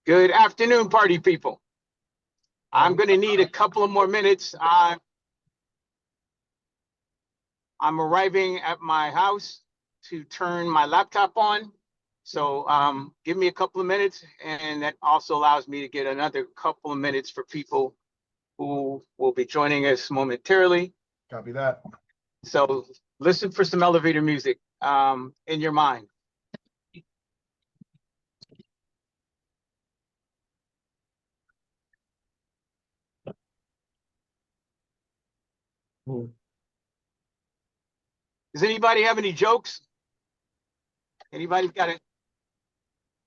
Good afternoon, party people. I'm going to need a couple of more minutes. I'm arriving at my house to turn my laptop on. So give me a couple of minutes, and that also allows me to get another couple of minutes for people who will be joining us momentarily. Copy that. So listen for some elevator music in your mind. Does anybody have any jokes? Anybody got it?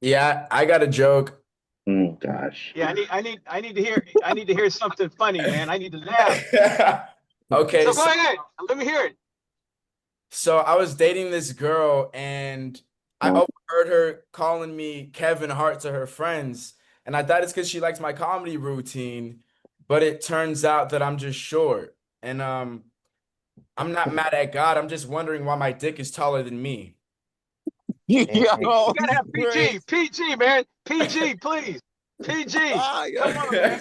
Yeah, I got a joke. Oh gosh. Yeah, I need to hear something funny, man. I need to laugh. Okay, So go ahead. Let me hear it. so I was dating this girl and I overheard her calling me Kevin Hart to her friends, and I thought it's because she likes my comedy routine, but it turns out that I'm just short. And I'm not mad at God. I'm just wondering why my dick is taller than me. Yo, You gotta have great. PG, man. PG, please. PG. Ah, yo. Come on, man.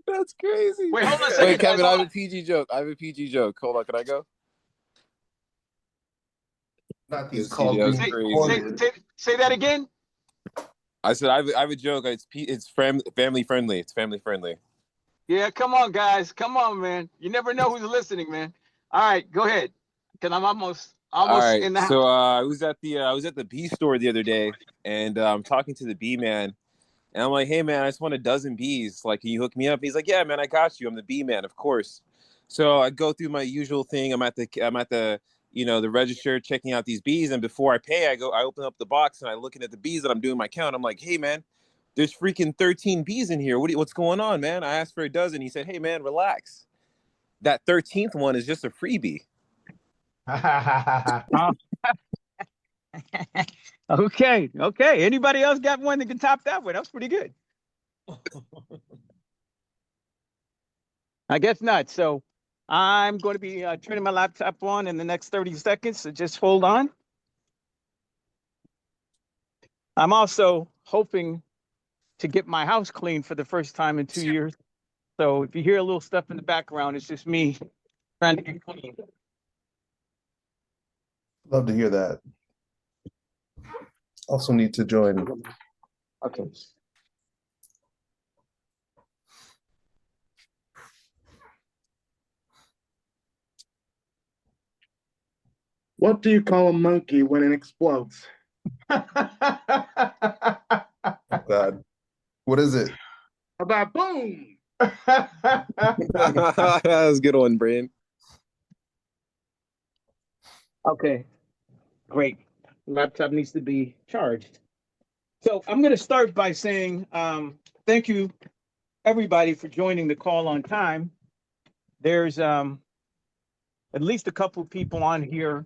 That's crazy. Wait, hold on a second, Wait, Kevin, guys. I Hold have a PG joke. I have a PG joke. Hold on, can I go? Not these Yes, calls CJ, that was being crazy. recorded. Say that again. I said I have a joke. It's family friendly. It's family friendly. Yeah, come on, guys. Come on, man. You never know who's listening, man. All right, go ahead. Cause I'm almost All right. in the house. So I was at the bee store the other day, and I'm talking to the bee man, and I'm like, "Hey man, I just want a dozen bees. Like, can you hook me up?" He's like, "Yeah, man, I got you. I'm the bee man, of course." So I go through my usual thing. I'm at the the register checking out these bees, and before I pay, I open up the box and I looking at the bees that I'm doing my count. I'm like, "Hey man, there's freaking 13 bees in here. What's going on, man?" I asked for a dozen. He said, "Hey man, relax. That 13th one is just a freebie." Okay. Anybody else got one that can top that one? That was pretty good. I guess not. So I'm going to be turning my laptop on in the next 30 seconds. So just hold on. I'm also hoping to get my house clean for the first time in 2 years. So if you hear a little stuff in the background, it's just me trying to get clean. Love to hear that. Also need to join. Okay. What do you call a monkey when it explodes? Oh God. What is it? A baboon. That was a good one, Brian. Okay, great. Laptop needs to be charged. So I'm going to start by saying thank you, everybody, for joining the call on time. There's at least a couple of people on here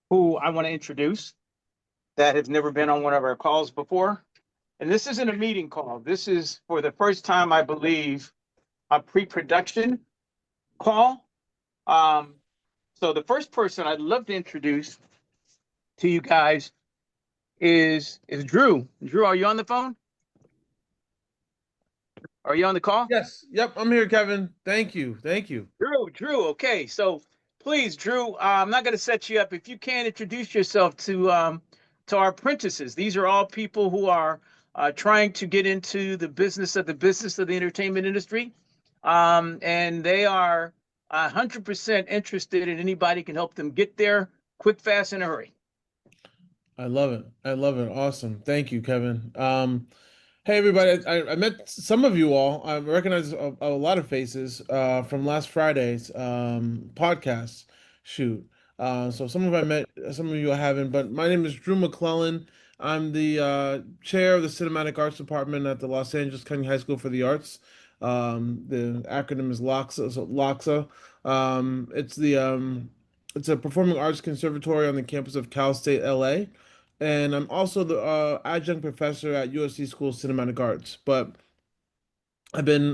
who I want to introduce that have never been on one of our calls before. And this isn't a meeting call. This is, for the first time, I believe, a pre-production call. So the first person I'd love to introduce to you guys is Drew. Drew, are you on the phone? Are you on the call? Yes. Yep. I'm here, Kevin. Thank you. Thank you. Drew. Okay. So please, Drew, I'm not going to set you up. If you can introduce yourself to our apprentices. These are all people who are trying to get into the business of the entertainment industry. And they are 100% interested in anybody can help them get there quick, fast, in a hurry. I love it. I love it. Awesome. Thank you, Kevin. Hey, everybody. I met some of you all. I recognize a lot of faces from last Friday's podcast shoot. So some of I met, some of you I haven't. But my name is Drew McClellan. I'm the chair of the Cinematic Arts Department at the Los Angeles County High School for the Arts. The acronym is LOXA. So LOXA. It's a performing arts conservatory on the campus of Cal State LA, and I'm also the adjunct professor at USC School of Cinematic Arts. But I've been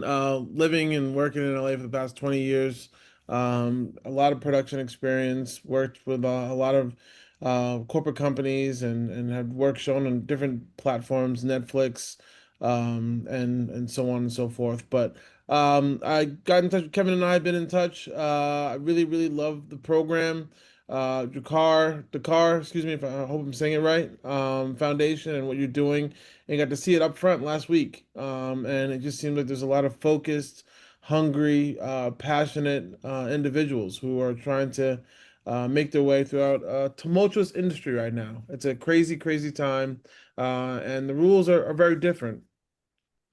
living and working in LA for the past 20 years. A lot of production experience, worked with a lot of corporate companies and had work shown on different platforms, Netflix, and so on and so forth. But I got in touch with Kevin and I have been in touch. I really, really love the program. Dakar, excuse me if I hope I'm saying it right, Foundation and what you're doing. And got to see it up front last week. And it just seems like there's a lot of focused, hungry, passionate individuals who are trying to make their way throughout a tumultuous industry right now. It's a crazy, crazy time, and the rules are very different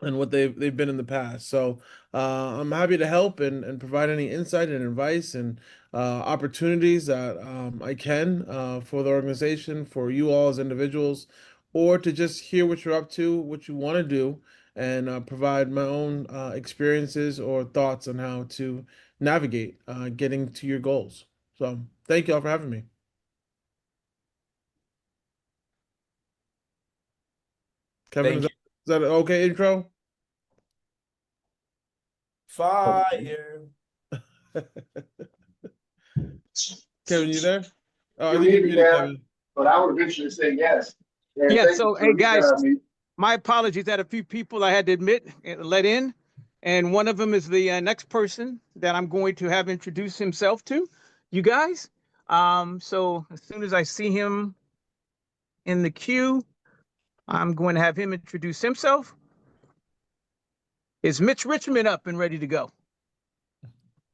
than what they've been in the past. So I'm happy to help and provide any insight and advice and opportunities that I can for the organization, for you all as individuals, or to just hear what you're up to, what you want to do, and provide my own experiences or thoughts on how to navigate getting to your goals. So thank you all for having me. Kevin, Thank is you. that an okay intro? Fire. Kevin, you there? Oh, I You're think you're muted, muted, yeah. Kevin. But I would eventually say yes. And Yeah, thank so you hey for guys, me. my apologies that a few people I had to admit and let in, and one of them is the next person that I'm going to have introduce himself to you guys. So as soon as I see him in the queue, I'm going to have him introduce himself. Is Mitch Richmond up and ready to go?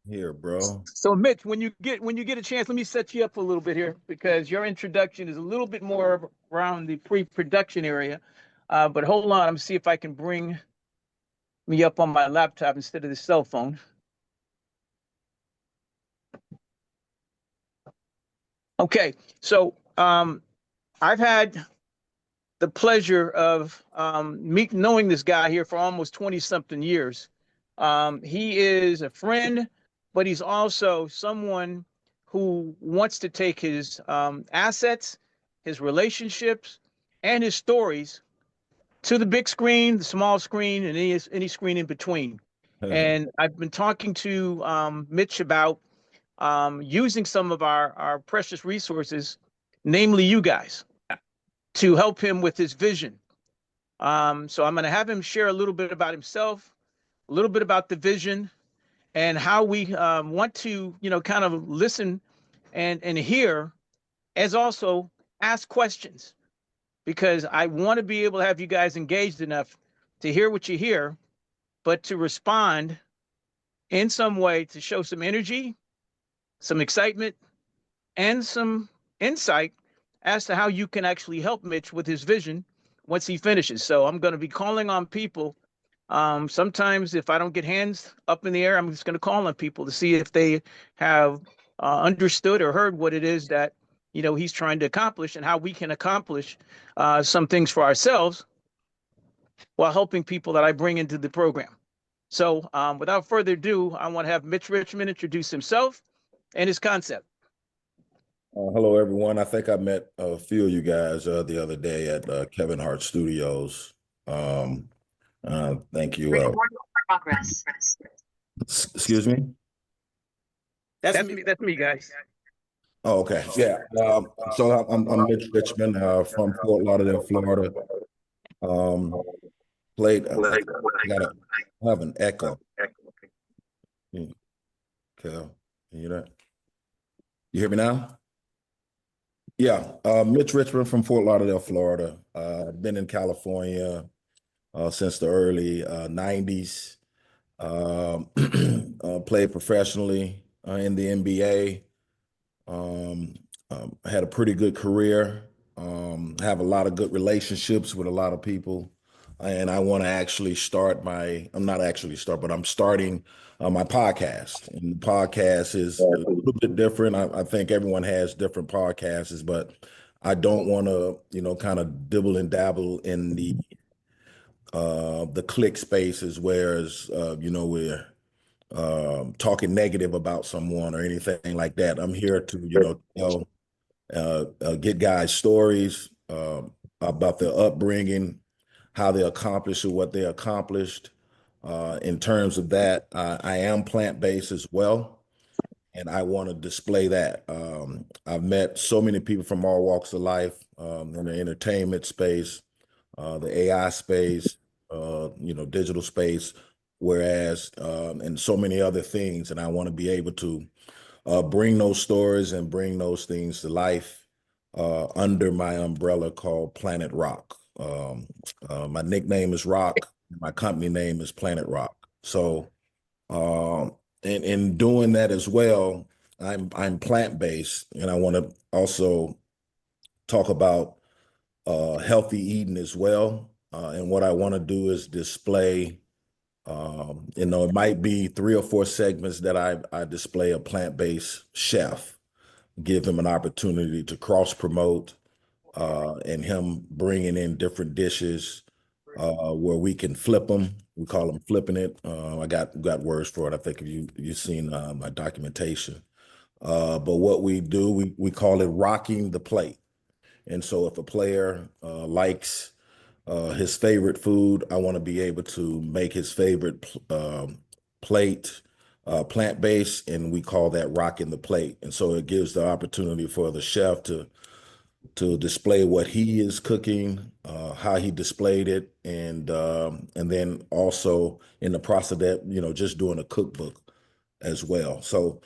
Here, bro. So Mitch, when you get a chance, let me set you up a little bit here because your introduction is a little bit more around the pre-production area. But hold on, I'm gonna see if I can bring me up on my laptop instead of the cell phone. Okay, so I've had the pleasure of knowing this guy here for almost 20 something years. He is a friend, but he's also someone who wants to take his assets, his relationships, and his stories to the big screen, the small screen, and any screen in between. And I've been talking to Mitch about using some of our precious resources, namely you guys, to help him with his vision. So I'm going to have him share a little bit about himself, a little bit about the vision, and how we want to, kind of listen and hear, as also ask questions, because I want to be able to have you guys engaged enough to hear what you hear, but to respond in some way to show some energy, some excitement, and some insight as to how you can actually help Mitch with his vision once he finishes. So I'm going to be calling on people. Sometimes if I don't get hands up in the air, I'm just going to call on people to see if they have understood or heard what it is that he's trying to accomplish and how we can accomplish some things for ourselves while helping people that I bring into the program. So without further ado, I want to have Mitch Richmond introduce himself and his concept. Hello, everyone. I think I met a few of you guys the other day at Kevin Hart Studios. Thank you. Progress. Excuse me? That's me, guys. Oh, okay. Yeah. So I'm Mitch Richmond from Fort Lauderdale, Florida. Played. I have an echo. Okay. You hear that? You hear me now? Yeah, Mitch Richmond from Fort Lauderdale, Florida. Been in California since the early 90s. Played professionally in the NBA. Had a pretty good career. Have a lot of good relationships with a lot of people. And I want to actually I'm starting my podcast. And the podcast is a little bit different. I think everyone has different podcasts, but I don't want to, kind of dibble and dabble in the click spaces, whereas, we're talking negative about someone or anything like that. I'm here to, get guys' stories about their upbringing, how they accomplished or what they accomplished. In terms of that, I am plant-based as well. and I want to display that. I've met so many people from all walks of life, in the entertainment space, the AI space, digital space, whereas and so many other things. And I want to be able to bring those stories and bring those things to life under my umbrella called Planet Rock. My nickname is Rock. My company name is Planet Rock. So, and in doing that as well, I'm plant-based, and I want to also talk about healthy eating as well. And what I want to do is display, it might be 3 or 4 segments that I display a plant-based chef, give him an opportunity to cross promote, and him bringing in different dishes where we can flip them. We call them flipping it. I got words for it. I think you've seen my documentation. But what we do, we call it rocking the plate. And so if a player likes his favorite food, I want to be able to make his favorite plate plant-based, and we call that rocking the plate. And so it gives the opportunity for the chef to display what he is cooking, how he displayed it, and then also in the process of that, just doing a cookbook as well. So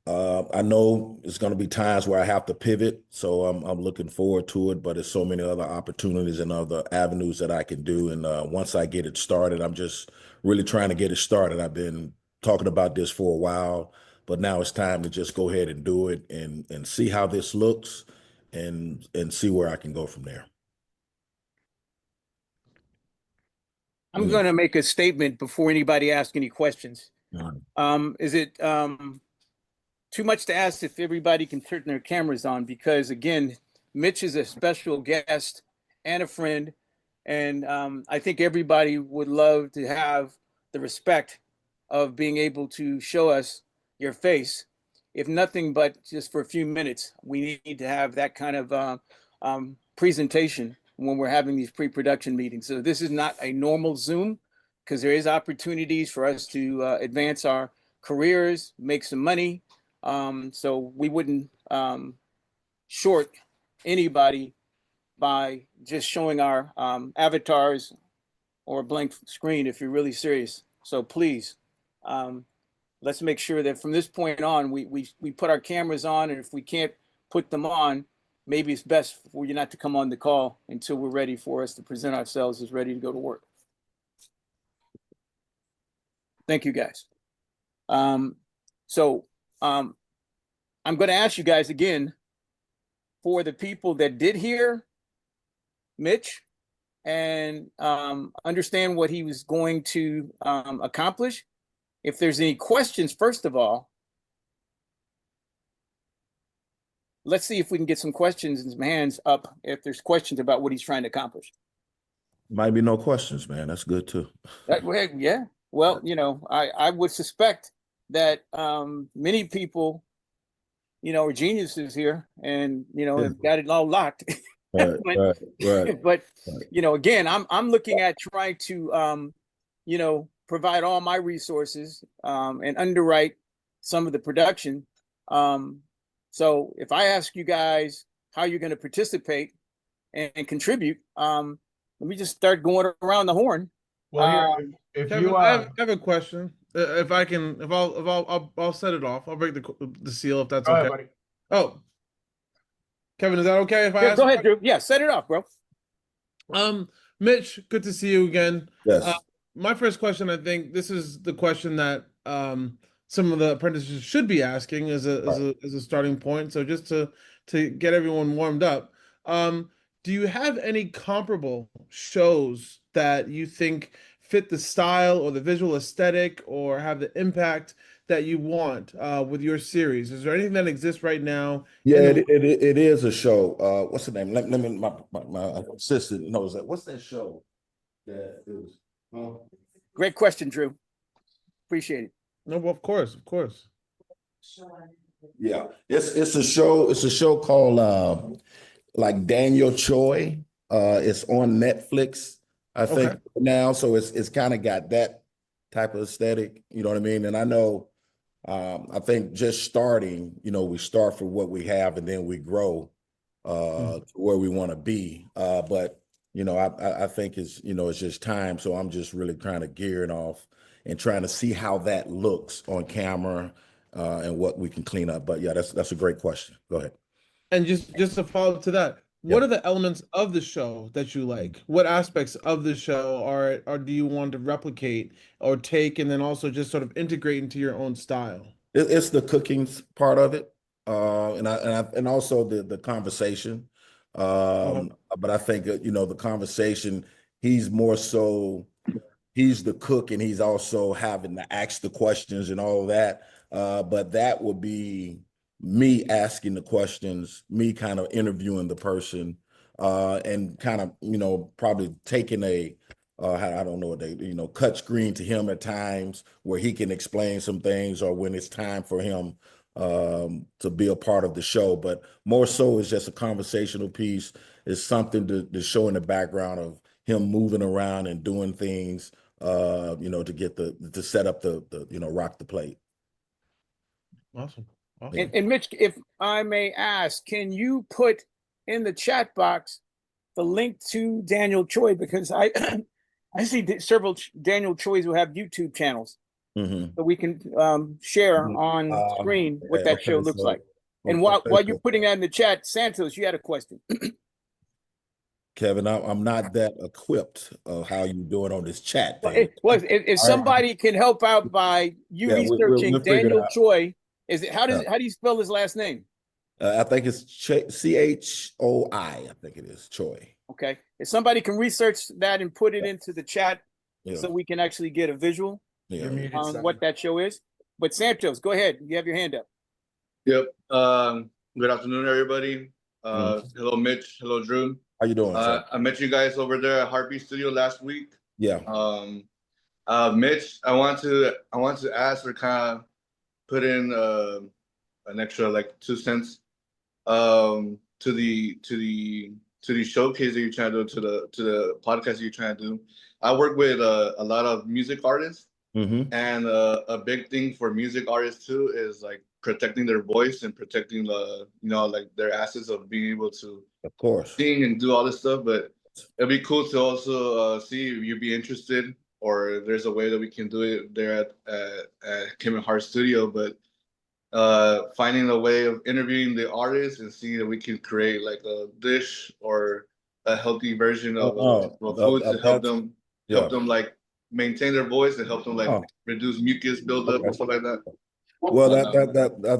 I know it's going to be times where I have to pivot, so I'm looking forward to it. But there's so many other opportunities and other avenues that I can do. And once I get it started, I'm just really trying to get it started. I've been talking about this for a while, but now it's time to just go ahead and do it and see how this looks, and see where I can go from there. I'm going to make a statement before anybody asks any questions. Is it too much to ask if everybody can turn their cameras on? Because again, Mitch is a special guest and a friend, and I think everybody would love to have the respect of being able to show us your face, if nothing but just for a few minutes. We need to have that kind of presentation when we're having these pre-production meetings. So this is not a normal Zoom, because there is opportunities for us to advance our careers, make some money. So we wouldn't short anybody by just showing our avatars or a blank screen if you're really serious. So please, let's make sure that from this point on, we put our cameras on, and if we can't put them on, maybe it's best for you not to come on the call until we're ready for us to present ourselves as ready to go to work. Thank you, guys. So I'm going to ask you guys again, for the people that did hear Mitch and understand what he was going to accomplish, if there's any questions, first of all, let's see if we can get some questions and some hands up if there's questions about what he's trying to accomplish. Might be no questions, man. That's good too. Yeah. Well, I would suspect that many people, are geniuses here, and have got it all locked. Right. But again, I'm looking at trying to provide all my resources and underwrite some of the production. So if I ask you guys how you're going to participate and contribute, let me just start going around the horn. Well, if Kevin, I have a question. If I'll set it off. I'll break the seal if that's okay. Buddy. Oh, Kevin, is that okay if I ask? Go ahead, Drew. Yeah, set it off, bro. Mitch, good to see you again. Yes. My first question, I think this is the question that some of the apprentices should be asking as a starting point. So just to get everyone warmed up, do you have any comparable shows that you think fit the style or the visual aesthetic or have the impact that you want with your series? Is there anything that exists right now? Yeah, it is a show. What's the name? Let me my assistant knows that. What's that show? That is. Great question, Drew. Appreciate it. No, well, of course. Yeah, it's a show. It's a show called like Daniel Choi. It's on Netflix, I think now. So it's kind of got that type of aesthetic. You know what I mean? And I know I think just starting, we start for what we have and then we grow to where we want to be. But I think it's just time. So I'm just really trying to gear it off and trying to see how that looks on camera and what we can clean up. But yeah, that's a great question. Go ahead. And just to follow up to that, what are the elements of the show that you like? What aspects of the show are do you want to replicate or take, and then also just sort of integrate into your own style? It's the cooking part of it, and also the conversation. But I think the conversation. He's more so. He's the cook, and he's also having to ask the questions and all of that. But that would be me asking the questions, me kind of interviewing the person, and kind of probably taking I don't know what they cut screen to him at times where he can explain some things, or when it's time for him to be a part of the show. But more so, it's just a conversational piece. It's something to show in the background of him moving around and doing things, to get to set up the rock the plate. Awesome. And Mitch, if I may ask, can you put in the chat box the link to Daniel Choi? Because I I see several Daniel Choi's who have YouTube channels, so we can share on screen what that show looks like. And while you're putting that in the chat, Santos, you had a question. Kevin, I'm not that equipped of how you do it on this chat thing. If somebody can help out by you researching we'll figure it Daniel out. Choi, how do you spell his last name? I think it's CHOI. I think it is Choi. Okay, if somebody can research that and put it into the chat, so we can actually get a visual on what that show is. But Santos, go ahead. You have your hand up. Yep. Good afternoon, everybody. Hello, Mitch. Hello, Drew. How you doing? I met you guys over there at Heartbeat Studio last week. Yeah. Mitch, I want to ask or kind of put in an extra like 2 cents to the showcase that you're trying to do, to the podcast that you're trying to do. I work with a lot of music artists, and a big thing for music artists too is like protecting their voice and protecting the like their assets of being able to, of course, sing and do all this stuff. But it'd be cool to also see if you'd be interested, or if there's a way that we can do it there at Kim and Hart Studio. But finding a way of interviewing the artists and seeing that we can create like a dish or a healthy version of food to help them like maintain their voice and help them like reduce mucus buildup and stuff like that. Well,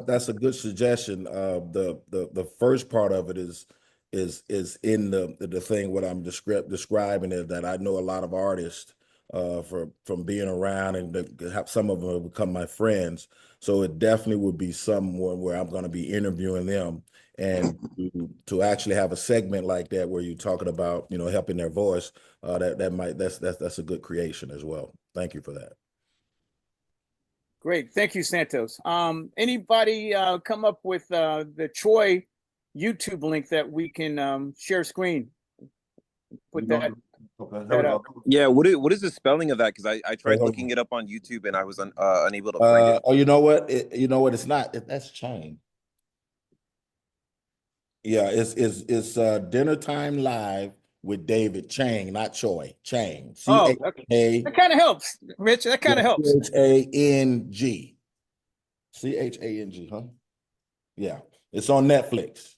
that's a good suggestion. The first part of it is in the thing what I'm describing is that I know a lot of artists from being around, and some of them have become my friends. So it definitely would be someone where I'm going to be interviewing them, and to actually have a segment like that where you're talking about helping their voice. That's a good creation as well. Thank you for that. Great, thank you, Santos. Anybody come up with the Choi YouTube link that we can share screen? Put that. Up. Yeah, what is the spelling of that? Because I tried looking it up on YouTube and I was unable to find it. Oh, you know what? It's not. That's Chang. Yeah, it's Dinner Time Live with David Chang, not Choi. Chang. C-H-A. That kind of helps, Rich. That kind of helps. C-H-A-N-G. C-H-A-N-G, huh? Yeah, it's on Netflix.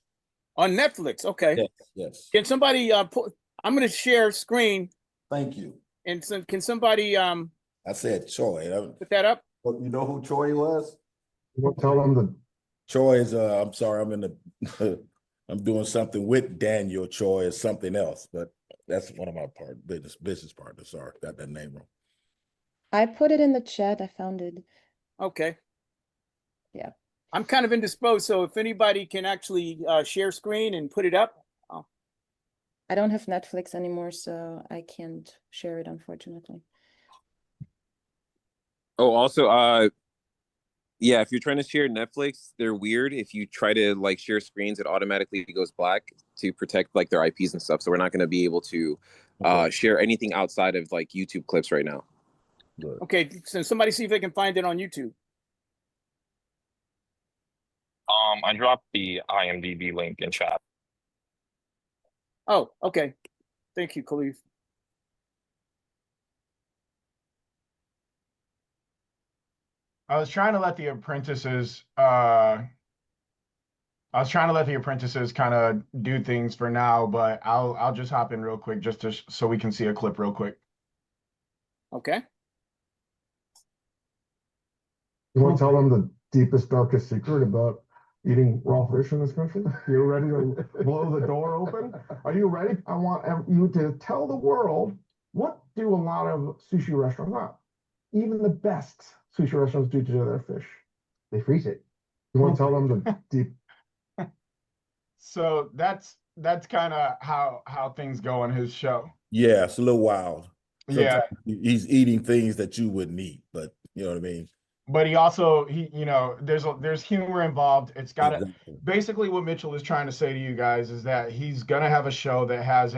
On Netflix, okay. Yes. Can somebody put? I'm going to share screen. Thank you. And can somebody I said Choi. Put that up? Well, you know who Choi was? We'll tell them the Choi is I'm sorry, I'm doing something with Daniel Choi is something else, but that's one of my business partners. Sorry, got that name wrong. I put it in the chat. I found it. Okay. Yeah. I'm kind of indisposed, so if anybody can actually share screen and put it up. I don't have Netflix anymore, so I can't share it, unfortunately. Oh, also, yeah, if you're trying to share Netflix, they're weird. If you try to like share screens, it automatically goes black to protect like their IPs and stuff. So we're not going to be able to share anything outside of like YouTube clips right now. Okay, so somebody see if they can find it on YouTube. I dropped the IMDb link in chat. Oh, okay. Thank you, Khalif. I was trying to let the apprentices kind of do things for now, but I'll just hop in real quick just to so we can see a clip real quick. Okay. You want to tell them the deepest, darkest secret about eating raw fish in this country? You ready to blow the door open? Are you ready? I want you to tell the world, what do a lot of sushi restaurants, not even the best sushi restaurants, do to their fish? They freeze it. You want to tell them the deep. So that's kind of how things go on his show. Yeah, it's a little wild. Yeah. Sometimes he's eating things that you wouldn't eat, but you know what I mean? But there's humor involved. It's got to Exactly. basically what Mitchell is trying to say to you guys is that he's gonna have a show that has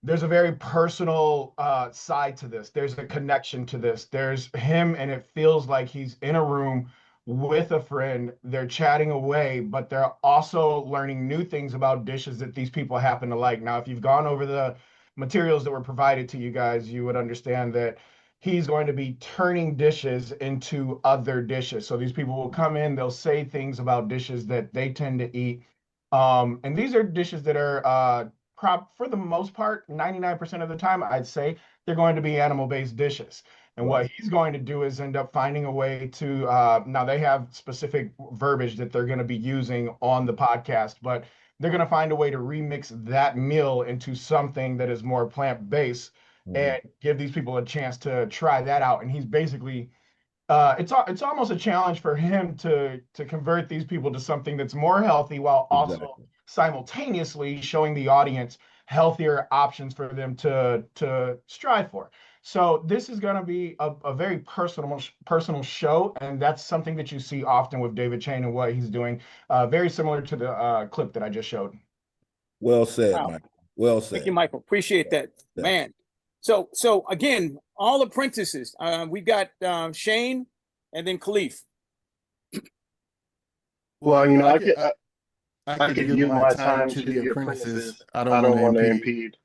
there's a very personal side to this. There's a connection to this. There's him, and it feels like he's in a room with a friend. They're chatting away, but they're also learning new things about dishes that these people happen to like. Now, if you've gone over the materials that were provided to you guys, you would understand that he's going to be turning dishes into other dishes. So these people will come in, they'll say things about dishes that they tend to eat. And these are dishes that are for the most part, 99% of the time, I'd say they're going to be animal-based dishes. And what he's going to do is end up finding a way to, now they have specific verbiage that they're going to be using on the podcast, but they're going to find a way to remix that meal into something that is more plant-based and give these people a chance to try that out. And he's basically, it's almost a challenge for him to convert these people to something that's more healthy while also simultaneously showing the audience healthier options for them to strive for. So this is going to be a very personal show, and that's something that you see often with David Chang and what he's doing. Very similar to the clip that I just showed. Well said, Wow. Michael. Well said. Thank you, Michael. Appreciate that, Yeah. man. So again, all apprentices. We got Shane and then Khalif. Well, I could give my time to the apprentices. I don't want to impede.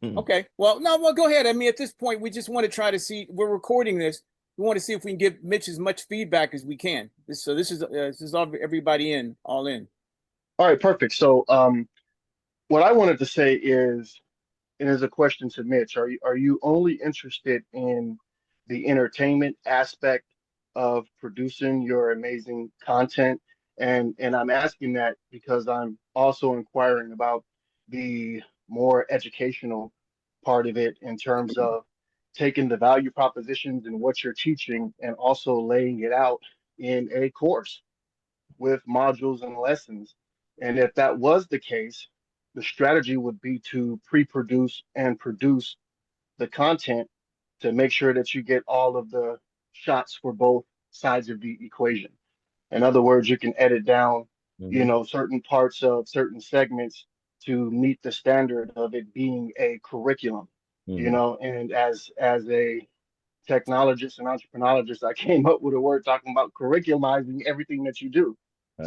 Okay. Well, no, go ahead. I mean, at this point, we just want to try to see. We're recording this. We want to see if we can give Mitch as much feedback as we can. This is all everybody all in. All right, perfect. So, what I wanted to say is, and as a question to Mitch, are you only interested in the entertainment aspect of producing your amazing content? And I'm asking that because I'm also inquiring about the more educational part of it in terms of taking the value propositions and what you're teaching and also laying it out in a course with modules and lessons. And if that was the case, the strategy would be to pre-produce and produce the content to make sure that you get all of the shots for both sides of the equation. In other words, you can edit down, certain parts of certain segments to meet the standard of it being a curriculum, and as a technologist and entrepreneurologist, I came up with a word talking about curriculumizing everything that you do.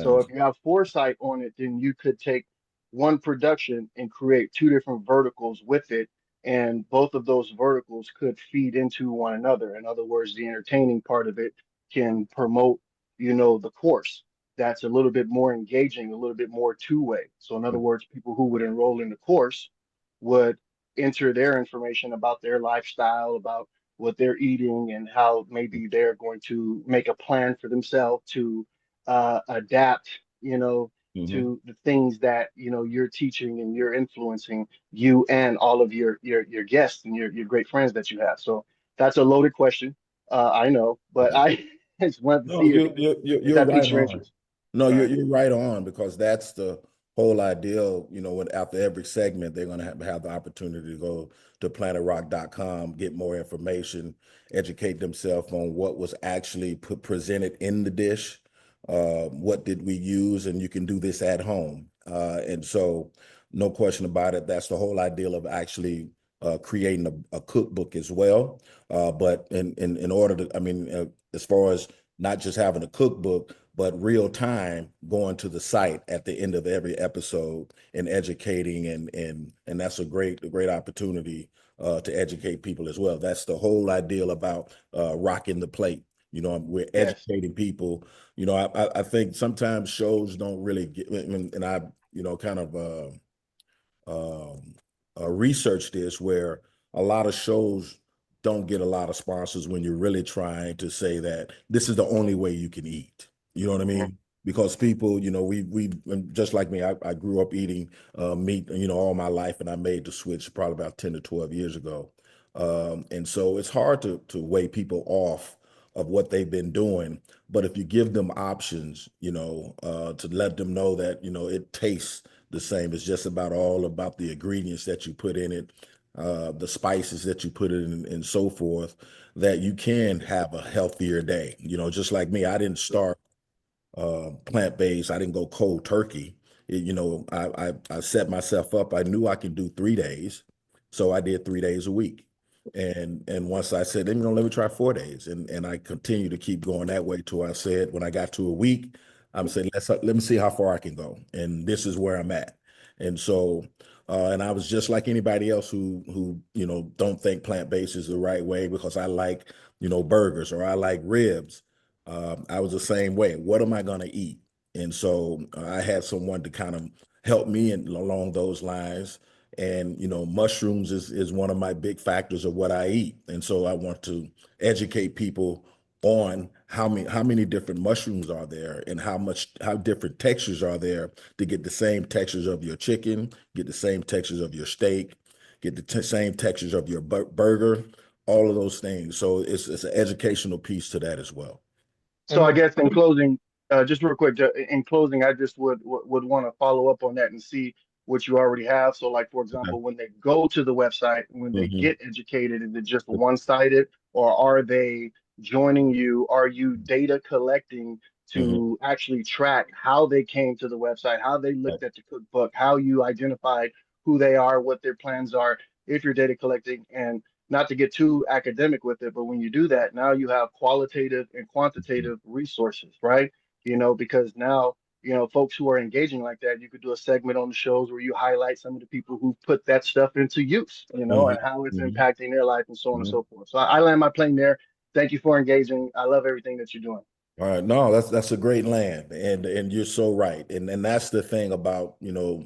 So if you have foresight on it, then you could take one production and create two different verticals with it. And both of those verticals could feed into one another. In other words, the entertaining part of it can promote, the course. That's a little bit more engaging, a little bit more two-way. So in other words, people who would enroll in the course would enter their information about their lifestyle, about what they're eating, and how maybe they're going to make a plan for themselves to adapt, to the things that you're teaching and you're influencing you and all of your guests and your great friends that you have. So that's a loaded question, I know, but I just wanted to see if that piques your interest. No, you're right on, because that's the whole ideal. When after every segment, they're going to have the opportunity to go to planetrock.com, get more information, educate themselves on what was actually presented in the dish, what did we use, and you can do this at home. And so, no question about it, that's the whole ideal of actually creating a cookbook as well. But in order to, as far as not just having a cookbook, but real time going to the site at the end of every episode and educating, and that's a great opportunity to educate people as well. That's the whole ideal about rocking the plate. You know, we're Yes. educating people. You know, I think sometimes shows don't really get, and I, you know, kind of research this, where a lot of shows don't get a lot of sponsors when you're really trying to say that this is the only way you can eat. You know what I mean? Because people, you know, we just like me, I grew up eating meat, you know, all my life, and I made the switch probably about 10 to 12 years ago. And so it's hard to weigh people off of what they've been doing. But if you give them options, you know, to let them know that, you know, it tastes the same. It's just about all about the ingredients that you put in it, the spices that you put in, and so forth, that you can have a healthier day. You know, just like me, I didn't start plant-based. I didn't go cold turkey. You know, I set myself up. I knew I could do 3 days, so I did 3 days a week. And once I said, you know, let me try 4 days, and I continued to keep going that way till I said, when I got to a week, I'm saying, let me see how far I can go, and this is where I'm at. And so, and I was just like anybody else who you know don't think plant-based is the right way, because I like, you know, burgers or I like ribs. I was the same way. What am I going to eat? And so I had someone to kind of help me along those lines. And, you know, mushrooms is one of my big factors of what I eat. And so I want to educate people on how many different mushrooms are there, and how different textures are there, to get the same textures of your chicken, get the same textures of your steak, get the same textures of your burger, all of those things. So it's an educational piece to that as well. So I guess in closing, just real quick, in closing, I just would want to follow up on that and see what you already have. So like, for example, when they go to the website, when they get educated, is it just one-sided, or are they joining you? Are you data collecting to actually track how they came to the website, how they looked at the cookbook, how you identified who they are, what their plans are, if you're data collecting? And not to get too academic with it, but when you do that, now you have qualitative and quantitative resources, right? You know, because now, you know, folks who are engaging like that, you could do a segment on the shows where you highlight some of the people who put that stuff into use, you know, and how it's impacting their life, and so on and so forth. So I land my plane there. Thank you for engaging. I love everything that you're doing. All right, no, that's a great land, and you're so right, and that's the thing about, you know,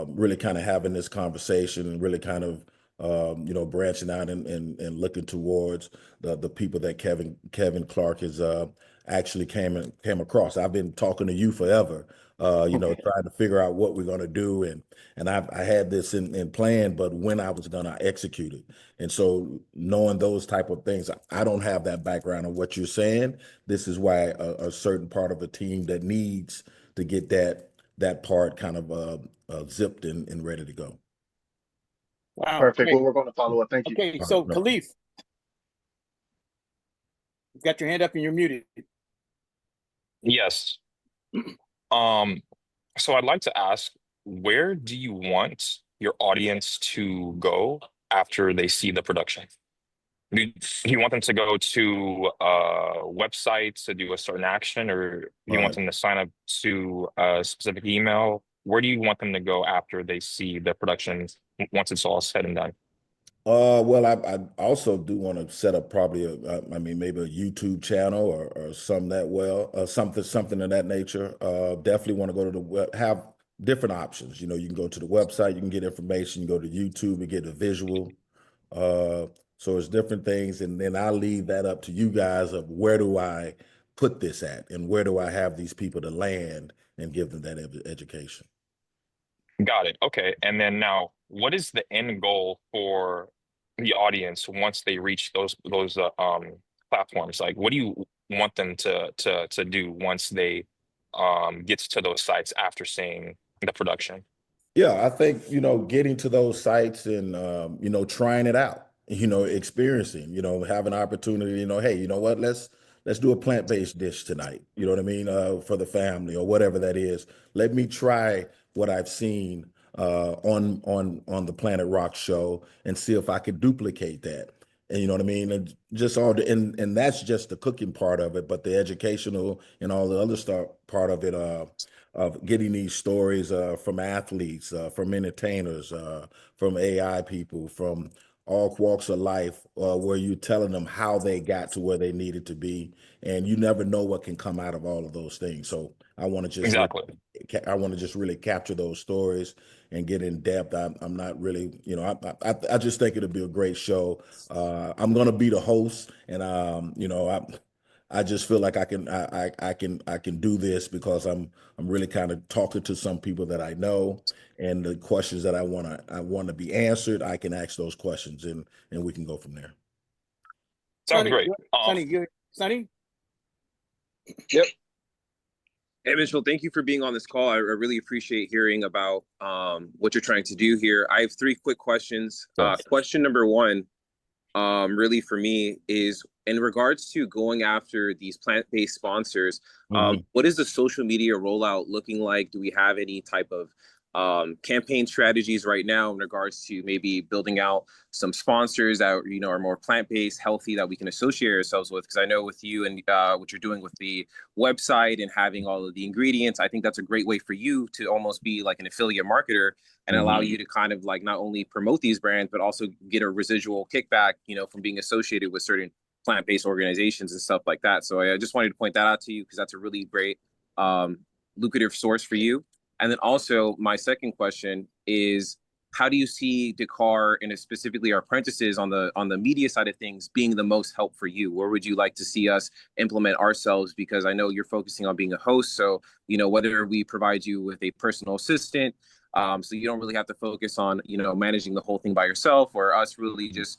really kind of having this conversation, and really kind of you know, branching out and looking towards the people that Kevin Clark has actually came across. I've been talking to you forever, you know, trying to figure out what we're going to do, and I had this in plan, but when I was going to execute it. And so knowing those type of things, I don't have that background of what you're saying. This is why a certain part of a team that needs to get that part kind of zipped and ready to go. Wow. Perfect. Great. Well, we're going to follow up. Thank you. Okay, so Khalif, you've got your hand up and you're muted. Yes. So I'd like to ask, where do you want your audience to go after they see the production? Do you want them to go to a website to do a certain action, or do you want them to sign up to a specific email? Where do you want them to go after they see the production once it's all said and done? Well, I also do want to set up probably I mean, maybe a YouTube channel or something of that nature. Definitely want to go to the web, have different options. You know, you can go to the website, you can get information, you go to YouTube and get a visual. So it's different things, and then I leave that up to you guys of where do I put this at, and where do I have these people to land and give them that education. Got it. Okay. And then now, what is the end goal for the audience once they reach those platforms? Like, what do you want them to do once they gets to those sites after seeing the production? Yeah, I think, you know, getting to those sites and, you know, trying it out, you know, experiencing, you know, have an opportunity, you know, hey, you know what, let's do a plant-based dish tonight. You know what I mean? For the family or whatever that is. Let me try what I've seen on the Planet Rock show and see if I could duplicate that. and you know what I mean, and just all the and that's just the cooking part of it, but the educational and all the other stuff part of it, of getting these stories from athletes, from entertainers, from AI people, from all walks of life, where you're telling them how they got to where they needed to be, and you never know what can come out of all of those things. So I want to just Exactly. I want to just really capture those stories and get in depth. I'm not really, you know, I just think it'll be a great show. I'm gonna be the host, and you know, I just feel like I can do this because I'm really kind of talking to some people that I know, and the questions that I want to be answered, I can ask those questions, and we can go from there. Sounds Sonny, great. Sonny? Yep. Hey, Mitchell, thank you for being on this call. I really appreciate hearing about what you're trying to do here. I have three quick questions. Yes. Question number one, really for me, is in regards to going after these plant-based sponsors, Mhm. what is the social media rollout looking like? Do we have any type of campaign strategies right now in regards to maybe building out some sponsors that, you know, are more plant-based, healthy, that we can associate ourselves with? Because I know with you and what you're doing with the website and having all of the ingredients, I think that's a great way for you to almost be like an affiliate marketer and allow you to kind of like not only promote these brands, but also get a residual kickback, you know, from being associated with certain plant-based organizations and stuff like that. So I just wanted to point that out to you because that's a really great lucrative source for you. And then also my second question is, how do you see Dakar and specifically our apprentices on the media side of things being the most help for you? Where would you like to see us implement ourselves? Because I know you're focusing on being a host. So, you know, whether we provide you with a personal assistant, so you don't really have to focus on, you know, managing the whole thing by yourself, or us really just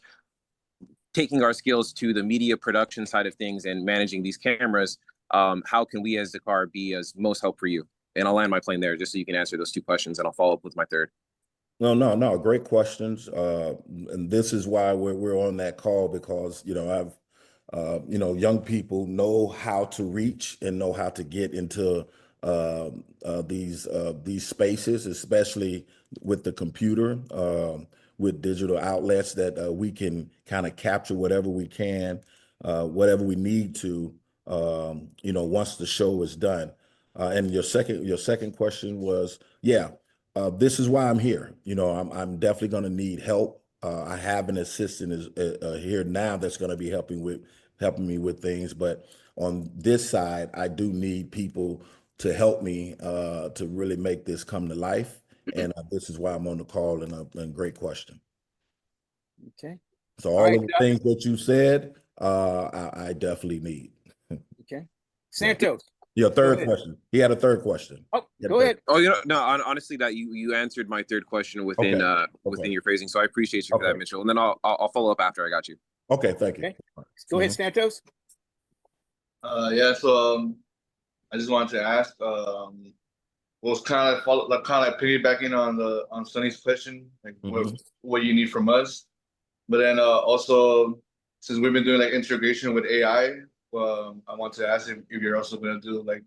taking our skills to the media production side of things and managing these cameras, how can we as Dakar be as most help for you? And I'll land my plane there just so you can answer those two questions, and I'll follow up with my third. No, great questions. And this is why we're on that call, because, you know, you know, young people know how to reach and know how to get into these spaces, especially with the computer, with digital outlets that we can kind of capture whatever we can, whatever we need to, you know, once the show is done. And your second question was, yeah, this is why I'm here. You know, I'm definitely going to need help. I have an assistant here now that's going to be helping me with things, but on this side, I do need people to help me to really make this come to life. And this is why I'm on the call, and great question. Okay. So All all right, of the things that you said, I definitely need. Okay. Santos. Your Go third ahead. question. He had a third question. Oh, He had a go third- ahead. Oh, you know, no, honestly, that you answered my third question within Okay. within Okay. your phrasing. So I appreciate you for that, Okay. Mitchell. And then I'll follow up after. I got you. Okay, thank you. Okay. Go ahead, Santos. Yeah, so I just wanted to ask, was kind of piggybacking on Sunny's question, like what you need from us. But then also, since we've been doing like integration with AI, I want to ask if you're also gonna do like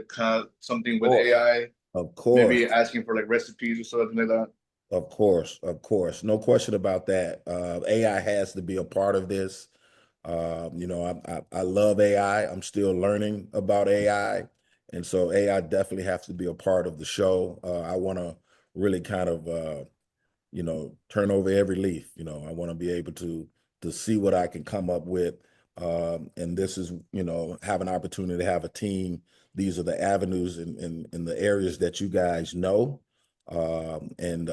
kind of something with course. AI, Of course. maybe asking for like recipes or something like that. Of course, no question about that. AI has to be a part of this. You know, I love AI. I'm still learning about AI, and so AI definitely has to be a part of the show. I want to really kind of you know, turn over every leaf. You know, I want to be able to see what I can come up with. And this is, you know, have an opportunity to have a team. These are the avenues in the areas that you guys know. And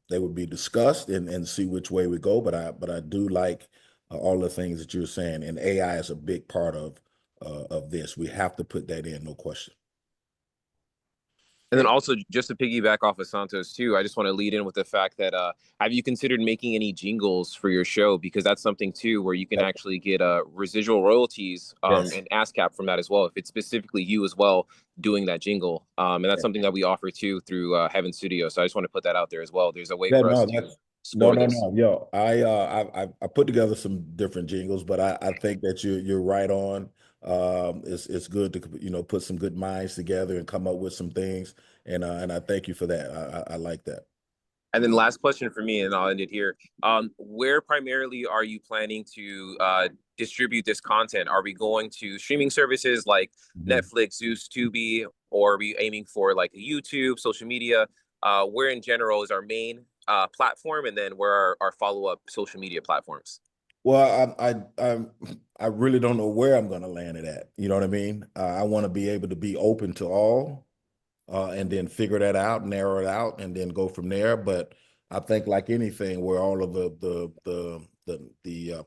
they would be discussed and see which way we go. But I do like all the things that you're saying, and AI is a big part of this. We have to put that in, no question. And then also, just to piggyback off of Santos too, I just want to lead in with the fact that have you considered making any jingles for your show? Because that's something too where you can actually get residual royalties Yes. and ASCAP from that as well, if it's specifically you as well doing that jingle. And that's something that we offer too through Heaven Studio. So I just want to put that out there as well. There's a way for us to score this. Yo, I put together some different jingles, but I think that you're right on. It's good to, you know, put some good minds together and come up with some things, and I thank you for that. I like that. And then last question for me, and I'll end it here. Where primarily are you planning to distribute this content? Are we going to streaming services like Netflix, Zeus, Tubi, or are we aiming for like YouTube, social media? Where in general is our main platform, and then where are our follow-up social media platforms? Well, I really don't know where I'm going to land it at. You know what I mean? I want to be able to be open to all, and then figure that out, narrow it out, and then go from there. But I think, like anything, where all of the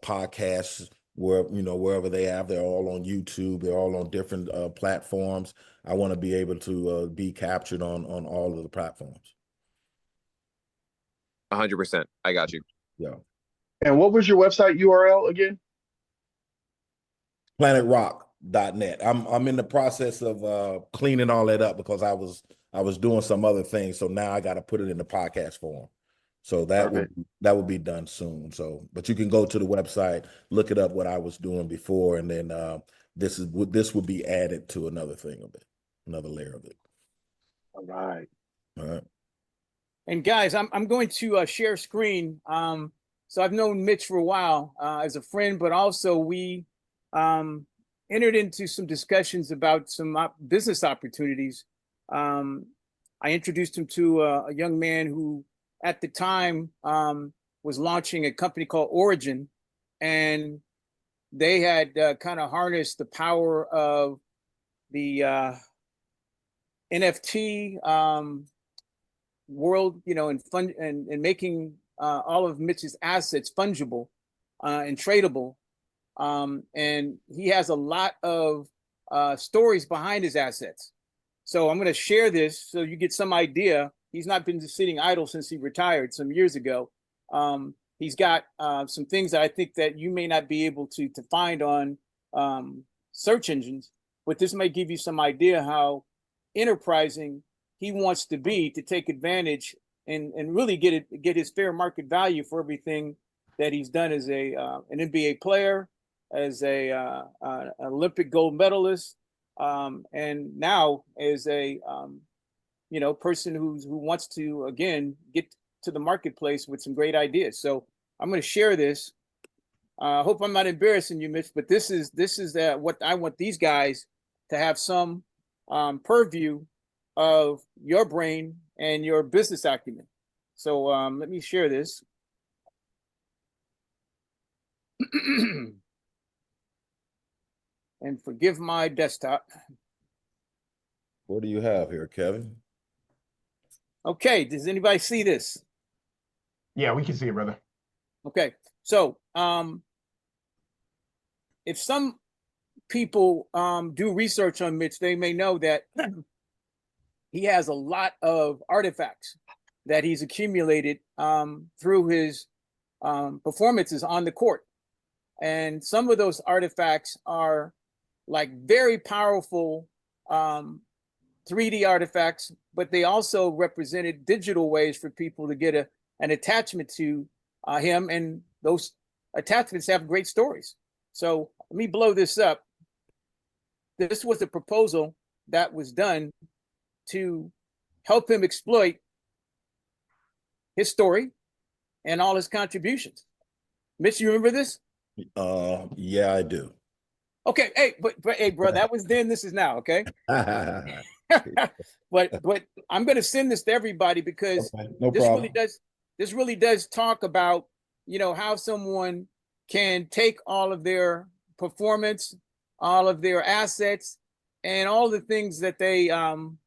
podcasts, where wherever they have, they're all on YouTube, they're all on different platforms. I want to be able to be captured on all of the platforms. 100%. I got you. Yeah. And what was your website URL again? PlanetRock.net. I'm in the process of cleaning all that up because I was doing some other things. So now I got to put it in the podcast form. So that would be done soon. So, but you can go to the website, look it up what I was doing before, and then this would be added to another thing of it, another layer of it. All right. All right. And guys, I'm going to share screen. So I've known Mitch for a while as a friend, but also we entered into some discussions about some business opportunities. I introduced him to a young man who at the time was launching a company called Origin, and they had kind of harnessed the power of the NFT world, and making all of Mitch's assets fungible and tradable. And he has a lot of stories behind his assets. So I'm going to share this so you get some idea. He's not been sitting idle since he retired some years ago. He's got some things that I think that you may not be able to find on search engines, but this might give you some idea how enterprising he wants to be to take advantage and really get his fair market value for everything that he's done as an NBA player, as an Olympic gold medalist, and now as a person who wants to again get to the marketplace with some great ideas. So I'm going to share this. I hope I'm not embarrassing you, Mitch, but this is what I want these guys to have some purview of your brain and your business acumen. So let me share this. And forgive my desktop. What do you have here, Kevin? Okay, does anybody see this? Yeah, we can see it, brother. Okay, so if some people do research on Mitch, they may know that he has a lot of artifacts that he's accumulated through his performances on the court. And some of those artifacts are like very powerful 3D artifacts, but they also represented digital ways for people to get an attachment to him. And those attachments have great stories. So let me blow this up. This was a proposal that was done to help him exploit his story and all his contributions. Mitch, you remember this? Yeah, I do. Okay, hey, but hey, bro, that was then. This is now, okay? but I'm going to send this to everybody because no problem. This really does talk about how someone can take all of their performance, all of their assets, and all the things that they own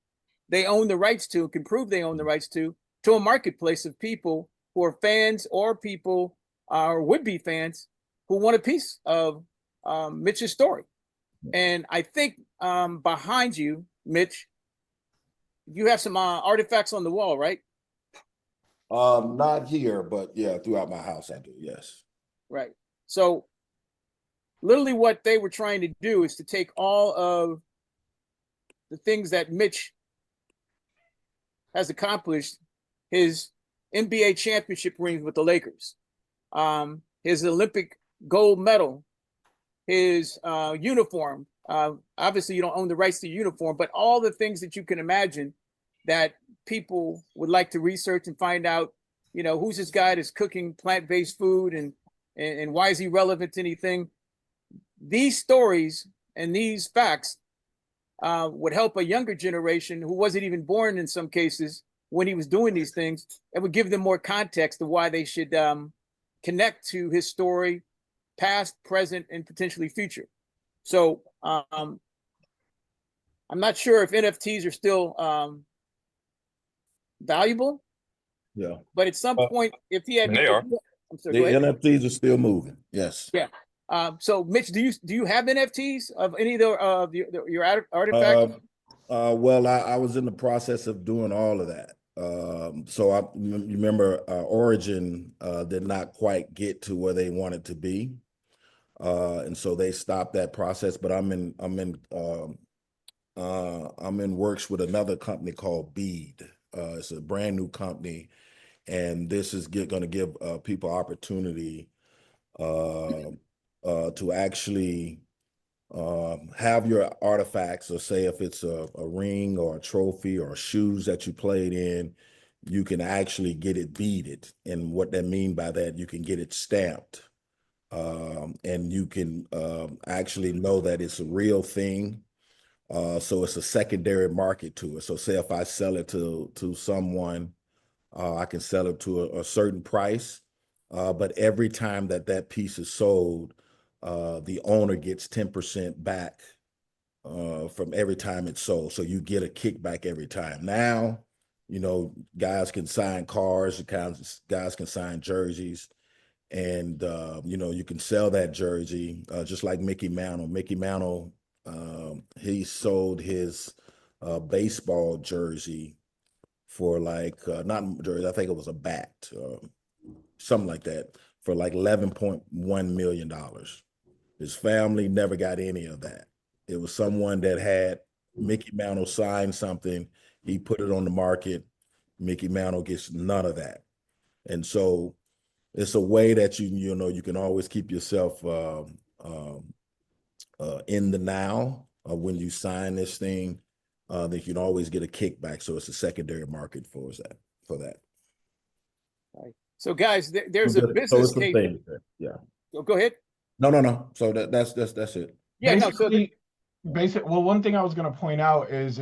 the rights to, can prove they own the rights to a marketplace of people who are fans or people or would-be fans who want a piece of Mitch's story. And I think behind you, Mitch, you have some artifacts on the wall, right? Not here, but yeah, throughout my house I do, yes. Right. So literally what they were trying to do is to take all of the things that Mitch has accomplished, his NBA championship rings with the Lakers, his Olympic gold medal, his uniform. Obviously, you don't own the rights to the uniform, but all the things that you can imagine that people would like to research and find out who's this guy that's cooking plant-based food and why is he relevant to anything? These stories and these facts would help a younger generation who wasn't even born in some cases when he was doing these things. It would give them more context of why they should connect to his story, past, present, and potentially future. So I'm not sure if NFTs are still valuable, Yeah. but at some point, if he had, They are. I'm sorry, The go ahead. NFTs are still moving. Yes. Yeah. So Mitch, do you have NFTs of any of your artifacts? Well, I was in the process of doing all of that. So you remember Origin did not quite get to where they wanted to be. And so they stopped that process, but I'm in works with another company called Bead. It's a brand new company, and this is going to give people opportunity to actually have your artifacts, or say if it's a ring or a trophy or shoes that you played in, you can actually get it beaded. And what that mean by that, you can get it stamped. And you can actually know that it's a real thing. So it's a secondary market to it. So say if I sell it to someone, I can sell it to a certain price, but every time that piece is sold, the owner gets 10% back from every time it's sold. So you get a kickback every time. Now, guys can sign cars, guys can sign jerseys, and you can sell that jersey just like Mickey Mantle. Mickey Mantle, he sold his baseball jersey for like not jersey, I think it was a bat, something like that, for like $11.1 million. His family never got any of that. It was someone that had Mickey Mantle sign something, he put it on the market. Mickey Mantle gets none of that. And so it's a way that you can always keep yourself in the now when you sign this thing. That you can always get a kickback. So it's a secondary market for that. Right. So guys, there's a business case. Yeah. Go ahead. No. So that's it. Yeah. Well, one thing I was going to point out is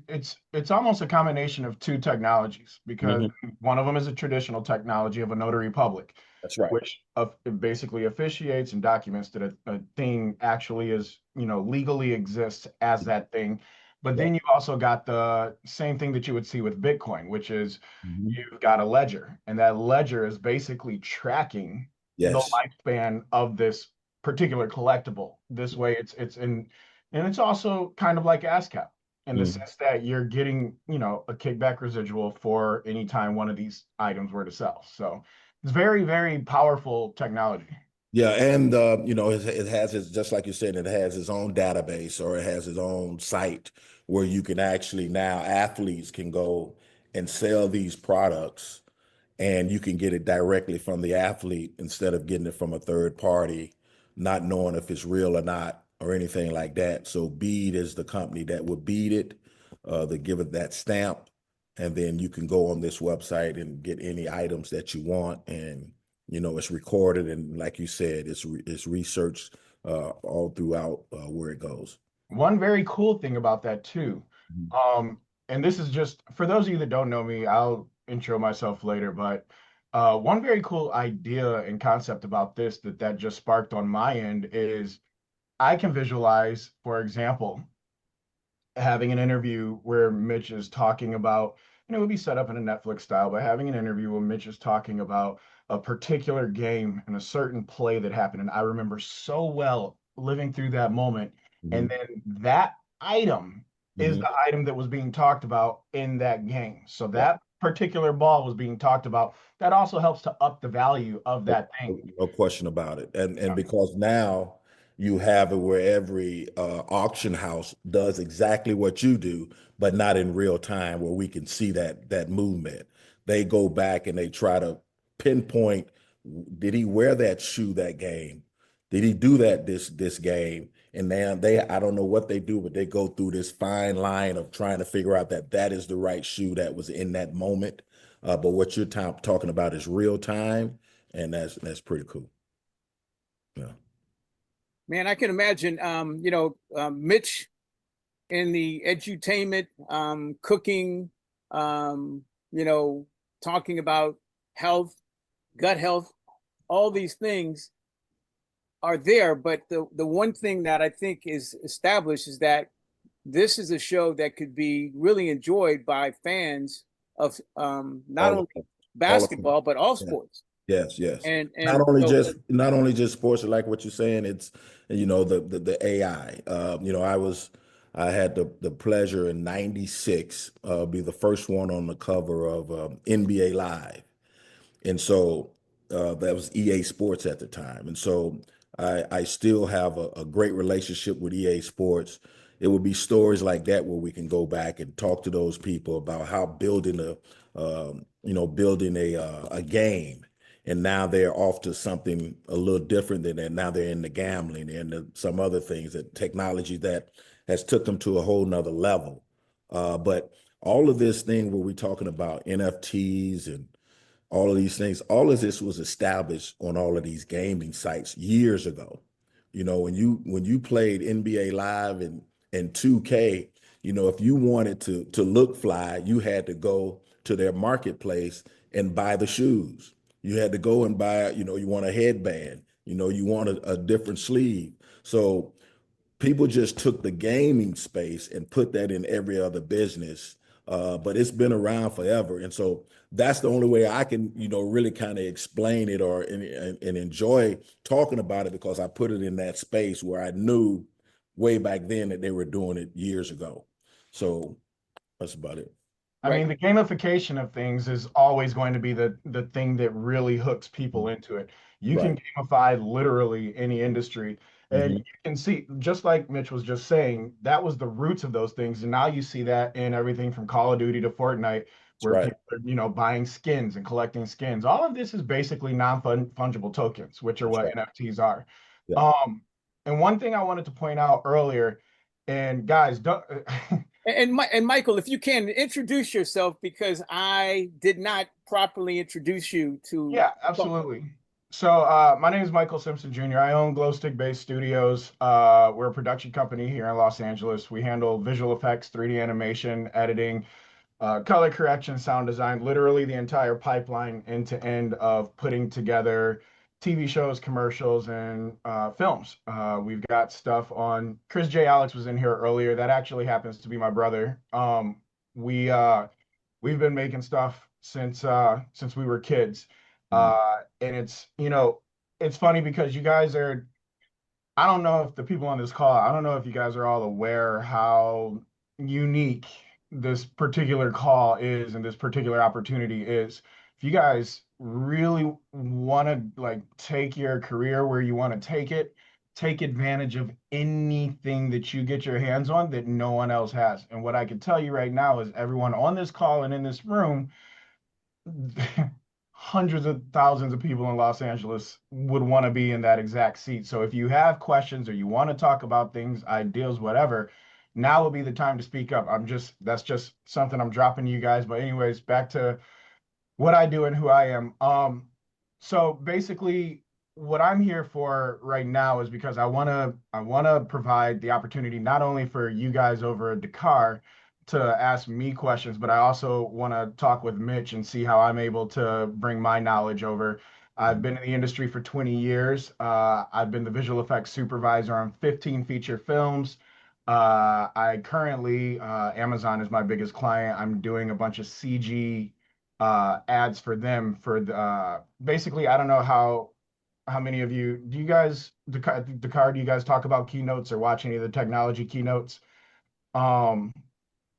it's almost a combination of two technologies, because one of them is a traditional technology of a notary public. That's right. Which it basically officiates and documents that a thing actually is, legally exists as that thing. But then you also got the same thing that you would see with Bitcoin, which is you've got a ledger, and that ledger is basically tracking the lifespan of this particular collectible. This way and it's also kind of like ASCAP in the sense that you're getting, a kickback residual for any time one of these items were to sell. So it's very, very powerful technology. Yeah, and it has just like you said, it has its own database, or it has its own site where you can actually, now athletes can go and sell these products, and you can get it directly from the athlete instead of getting it from a third party, not knowing if it's real or not or anything like that. So Bead is the company that would bead it, they give it that stamp, and then you can go on this website and get any items that you want, and it's recorded, and like you said, it's researched all throughout where it goes. One very cool thing about that too, and this is just for those of you that don't know me, I'll intro myself later, but one very cool idea and concept about this that just sparked on my end is I can visualize, for example, having an interview where Mitch is talking about, it would be set up in a Netflix style, but having an interview where Mitch is talking about a particular game and a certain play that happened. And I remember so well living through that moment. And then that item is the item that was being talked about in that game. So that particular ball was being talked about. That also helps to up the value of that thing. No question about it. And because now you have it where every auction house does exactly what you do, but not in real time, where we can see that movement. They go back and they try to pinpoint, did he wear that shoe that game? Did he do that this game? And now I don't know what they do, but they go through this fine line of trying to figure out that is the right shoe that was in that moment. But what you're talking about is real time, and that's pretty cool. Yeah. Man, I can imagine, Mitch in the edutainment, cooking, you know, talking about health, gut health, all these things are there. But the one thing that I think is established is that this is a show that could be really enjoyed by fans of not All of only them. All of them. basketball, but all Yeah. sports. Yes, yes. And so, Not only just sports, like what you're saying. It's the AI. I had the pleasure in '96 be the first one on the cover of NBA Live. And so that was EA Sports at the time. And so I still have a great relationship with EA Sports. It would be stories like that where we can go back and talk to those people about how building a game, and now they're off to something a little different than that. Now they're in the gambling and some other things, that technology that has took them to a whole nother level. But all of this thing where we're talking about NFTs and all of these things, all of this was established on all of these gaming sites years ago. When you played NBA Live and 2K, if you wanted to look fly, you had to go to their marketplace and buy the shoes. You had to go and buy, you want a headband, you want a different sleeve. So people just took the gaming space and put that in every other business. But it's been around forever. And so that's the only way I can, really kind of explain it and enjoy talking about it, because I put it in that space where I knew way back then that they were doing it years ago. So that's about it. I mean, the gamification of things is always going to be the thing that really hooks people into it. You can gamify literally any industry. And you can see, just like Mitch was just saying, that was the roots of those things. And now you see that in everything from Call of Duty to Fortnite, where people are, buying skins and collecting skins. All of this is basically non-fungible tokens, which are what NFTs are. Yeah. And one thing I wanted to point out earlier, and guys, don't and Michael, if you can introduce yourself, because I did not properly introduce you to. Yeah, absolutely. So my name is Michael Simpson Jr. I own Glow Stick Based Studios. We're a production company here in Los Angeles. We handle visual effects, 3D animation, editing, color correction, sound design, literally the entire pipeline end to end of putting together TV shows, commercials, and films. We've got stuff on. Chris J. Alex was in here earlier. That actually happens to be my brother. We've been making stuff since we were kids, and it's funny because you guys are. I don't know if the people on this call, I don't know if you guys are all aware how unique this particular call is and this particular opportunity is. If you guys really want to take your career where you want to take advantage of anything that you get your hands on that no one else has. And what I can tell you right now is everyone on this call and in this room, hundreds of thousands of people in Los Angeles would want to be in that exact seat. So if you have questions or you want to talk about things, ideas, whatever, now will be the time to speak up. That's just something I'm dropping to you guys. But anyways, back to what I do and who I am. So basically what I'm here for right now is because I wanna provide the opportunity not only for you guys over at Dakar to ask me questions, but I also want to talk with Mitch and see how I'm able to bring my knowledge over. I've been in the industry for 20 years. I've been the visual effects supervisor on 15 feature films. I currently, Amazon is my biggest client. I'm doing a bunch of CG ads for them for basically, I don't know how many of you, do you guys, Dakar, do you guys talk about keynotes or watch any of the technology keynotes?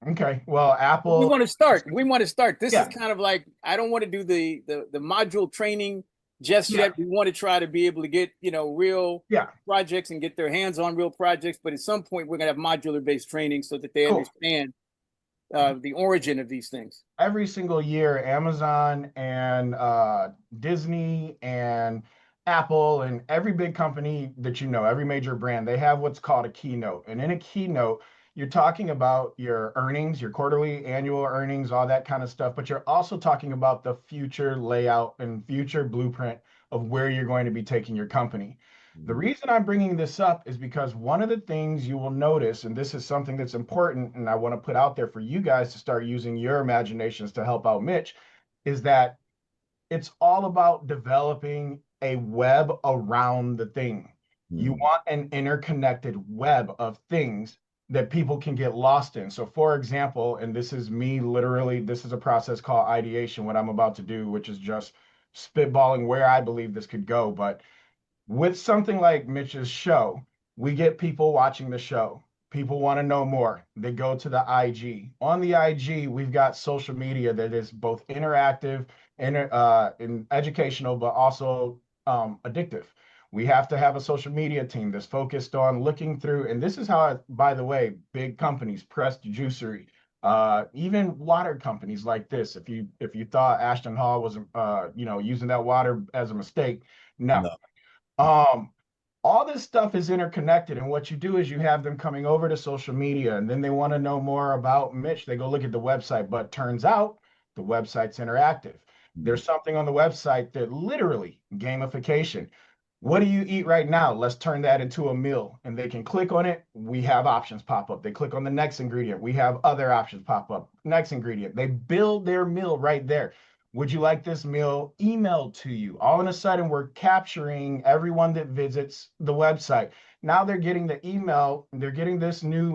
Okay, well, Apple. We want to start. This Yeah. is kind of like, I don't want to do the module training just yet. We want to try to be able to get, real projects and get their hands on real projects. But at some point, we're going to have modular based training so that they understand the origin of these things. Every single year, Amazon and Disney and Apple and every big company that every major brand, they have what's called a keynote. And in a keynote, you're talking about your earnings, your quarterly, annual earnings, all that kind of stuff, but you're also talking about the future layout and future blueprint of where you're going to be taking your company. The reason I'm bringing this up is because one of the things you will notice, and this is something that's important, and I want to put out there for you guys to start using your imaginations to help out Mitch, is that it's all about developing a web around the thing. You want an interconnected web of things that people can get lost in. So for example, and this is me literally, this is a process called ideation, what I'm about to do, which is just spitballing where I believe this could go. But with something like Mitch's show, we get people watching the show. People want to know more. They go to the IG. On the IG, we've got social media that is both interactive and educational, but also addictive. We have to have a social media team that's focused on looking through, and this is how, by the way, big companies, Pressed Juicery, even water companies like this. If you thought Ashton Hall was using that water as a mistake, no. All this stuff is interconnected, and what you do is you have them coming over to social media, and then they want to know more about Mitch. They go look at the website, but turns out the website's interactive. There's something on the website that literally gamification. What do you eat right now? Let's turn that into a meal, and they can click on it. We have options pop up. They click on the next ingredient. We have other options pop up. Next ingredient. They build their meal right there. Would you like this meal emailed to you? All of a sudden, we're capturing everyone that visits the website. Now they're getting the email, they're getting this new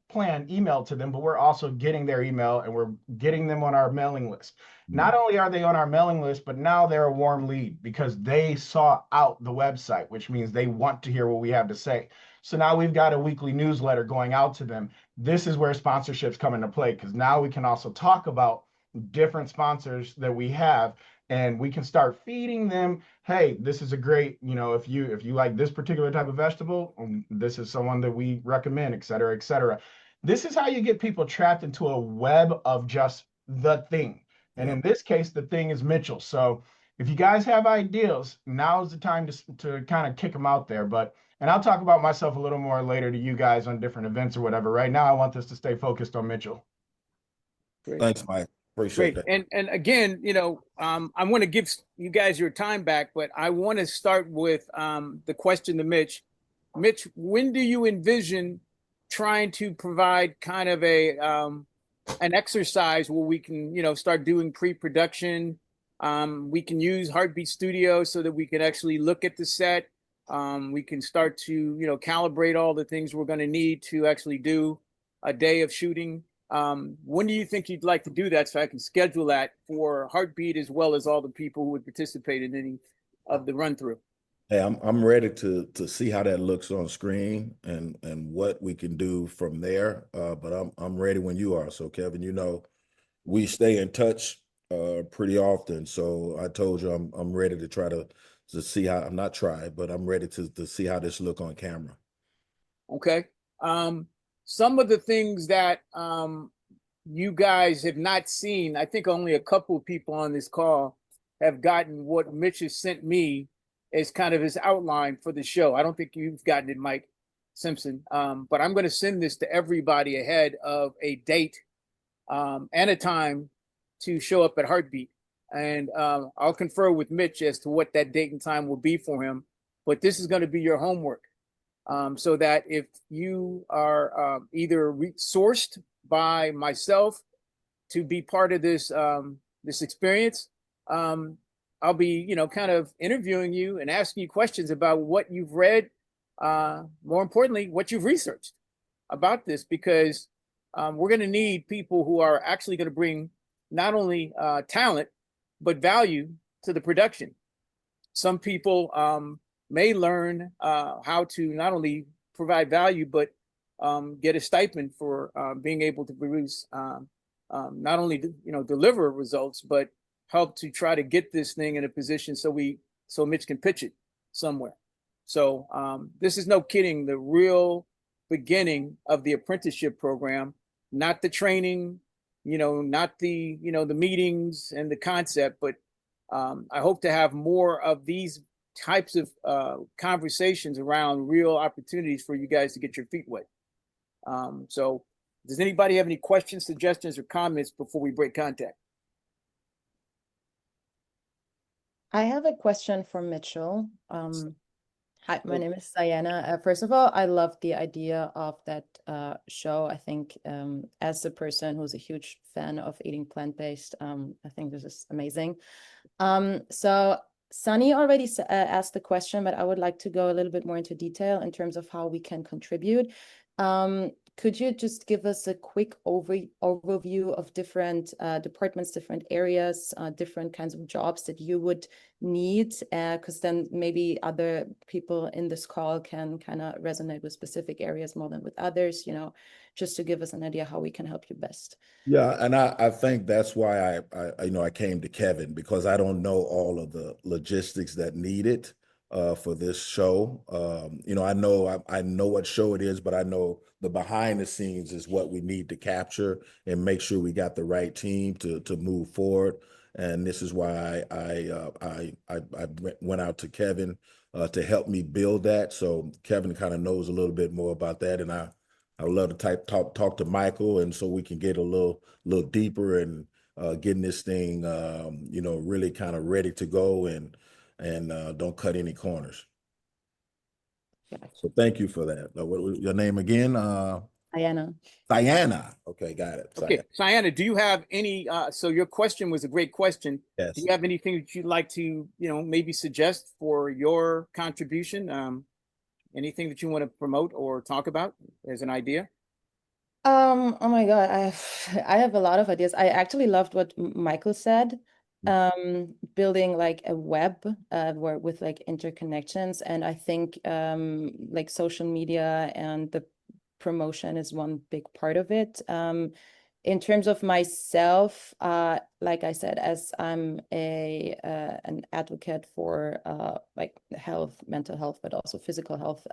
plan emailed to them, but we're also getting their email and we're getting them on our mailing list. Not only are they on our mailing list, but now they're a warm lead because they saw out the website, which means they want to hear what we have to say. So now we've got a weekly newsletter going out to them. This is where sponsorships come into play because now we can also talk about different sponsors that we have, and we can start feeding them. Hey, this is a great, if you like this particular type of vegetable, this is someone that we recommend, et cetera, et cetera. This is how you get people trapped into a web of just the thing. And in this case, the thing is Mitchell. So if you guys have ideas, now is the time to kind of kick them out there. And I'll talk about myself a little more later to you guys on different events or whatever. Right now, I want this to stay focused on Mitchell. Great. Thanks, Mike. Appreciate Great. that. And again, I want to give you guys your time back, but I want to start with the question to Mitch. Mitch, when do you envision trying to provide kind of an exercise where we can, start doing pre-production? We can use Heartbeat Studio so that we can actually look at the set. We can start to, calibrate all the things we're going to need to actually do a day of shooting. When do you think you'd like to do that so I can schedule that for Heartbeat as well as all the people who would participate in any of the run through? Hey, I'm ready to see how that looks on screen and what we can do from there. But I'm ready when you are. So Kevin, we stay in touch pretty often. So I told you I'm ready to try to see how I'm not try, but I'm ready to see how this look on camera. Okay. Some of the things that you guys have not seen, I think only a couple of people on this call have gotten what Mitch has sent me as kind of his outline for the show. I don't think you've gotten it, Mike Simpson, but I'm going to send this to everybody ahead of a date and a time to show up at Heartbeat. And I'll confer with Mitch as to what that date and time will be for him. But this is going to be your homework. So that if you are either sourced by myself to be part of this this experience, I'll be kind of interviewing you and asking you questions about what you've read, more importantly, what you've researched about this, because we're going to need people who are actually going to bring not only talent but value to the production. Some people may learn how to not only provide value, but get a stipend for being able to produce, not only deliver results, but help to try to get this thing in a position so Mitch can pitch it somewhere. So this is no kidding, the real beginning of the apprenticeship program, not the training, not the the meetings and the concept, but I hope to have more of these types of conversations around real opportunities for you guys to get your feet wet. So does anybody have any questions, suggestions, or comments before we break contact? I have a question for Mitchell. Hi, my name is Diana. First of all, I love the idea of that show. I think as a person who's a huge fan of eating plant-based, I think this is amazing. So Sunny already asked the question, but I would like to go a little bit more into detail in terms of how we can contribute. Could you just give us a quick overview of different departments, different areas, different kinds of jobs that you would need? Because then maybe other people in this call can kind of resonate with specific areas more than with others, you know, just to give us an idea how we can help you best. Yeah, and I think that's why I came to Kevin, because I don't know all of the logistics that needed for this show. I know what show it is, but I know the behind the scenes is what we need to capture and make sure we got the right team to move forward. And this is why I went out to Kevin to help me build that. So Kevin kind of knows a little bit more about that, and I would love to talk to Michael, and so we can get a little deeper and getting this thing really kind of ready to go and don't cut any corners. So thank you for that. What was your name again? Diana. Diana. Okay, got it. Okay, Diana, do you have any? So your question was a great question. Yes. Do you have anything that you'd like to, maybe suggest for your contribution? Anything that you want to promote or talk about as an idea? Oh my God, I have a lot of ideas. I actually loved what Michael said. Building like a web where with like interconnections, and I think like social media and the promotion is one big part of it. In terms of myself, like I said, as I'm an advocate for like health, mental health, but also physical health,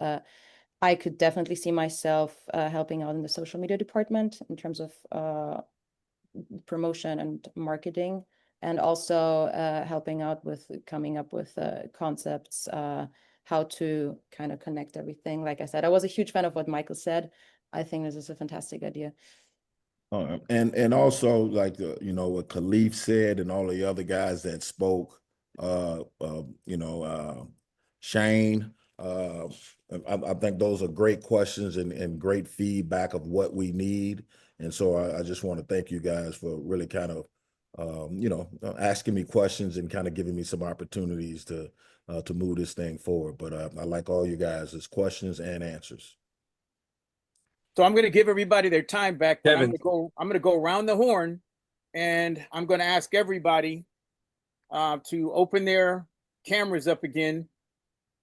I could definitely see myself helping out in the social media department in terms of promotion and marketing, and also helping out with coming up with concepts, how to kind of connect everything. Like I said, I was a huge fan of what Michael said. I think this is a fantastic idea. And also like what Khalif said and all the other guys that spoke, Shane, I think those are great questions and great feedback of what we need. And so I just want to thank you guys for really kind of asking me questions and kind of giving me some opportunities to move this thing forward. But I like all you guys' questions and answers. So I'm going to give everybody their time back, but Kevin. I'm going to go around the horn, and I'm going to ask everybody to open their cameras up again.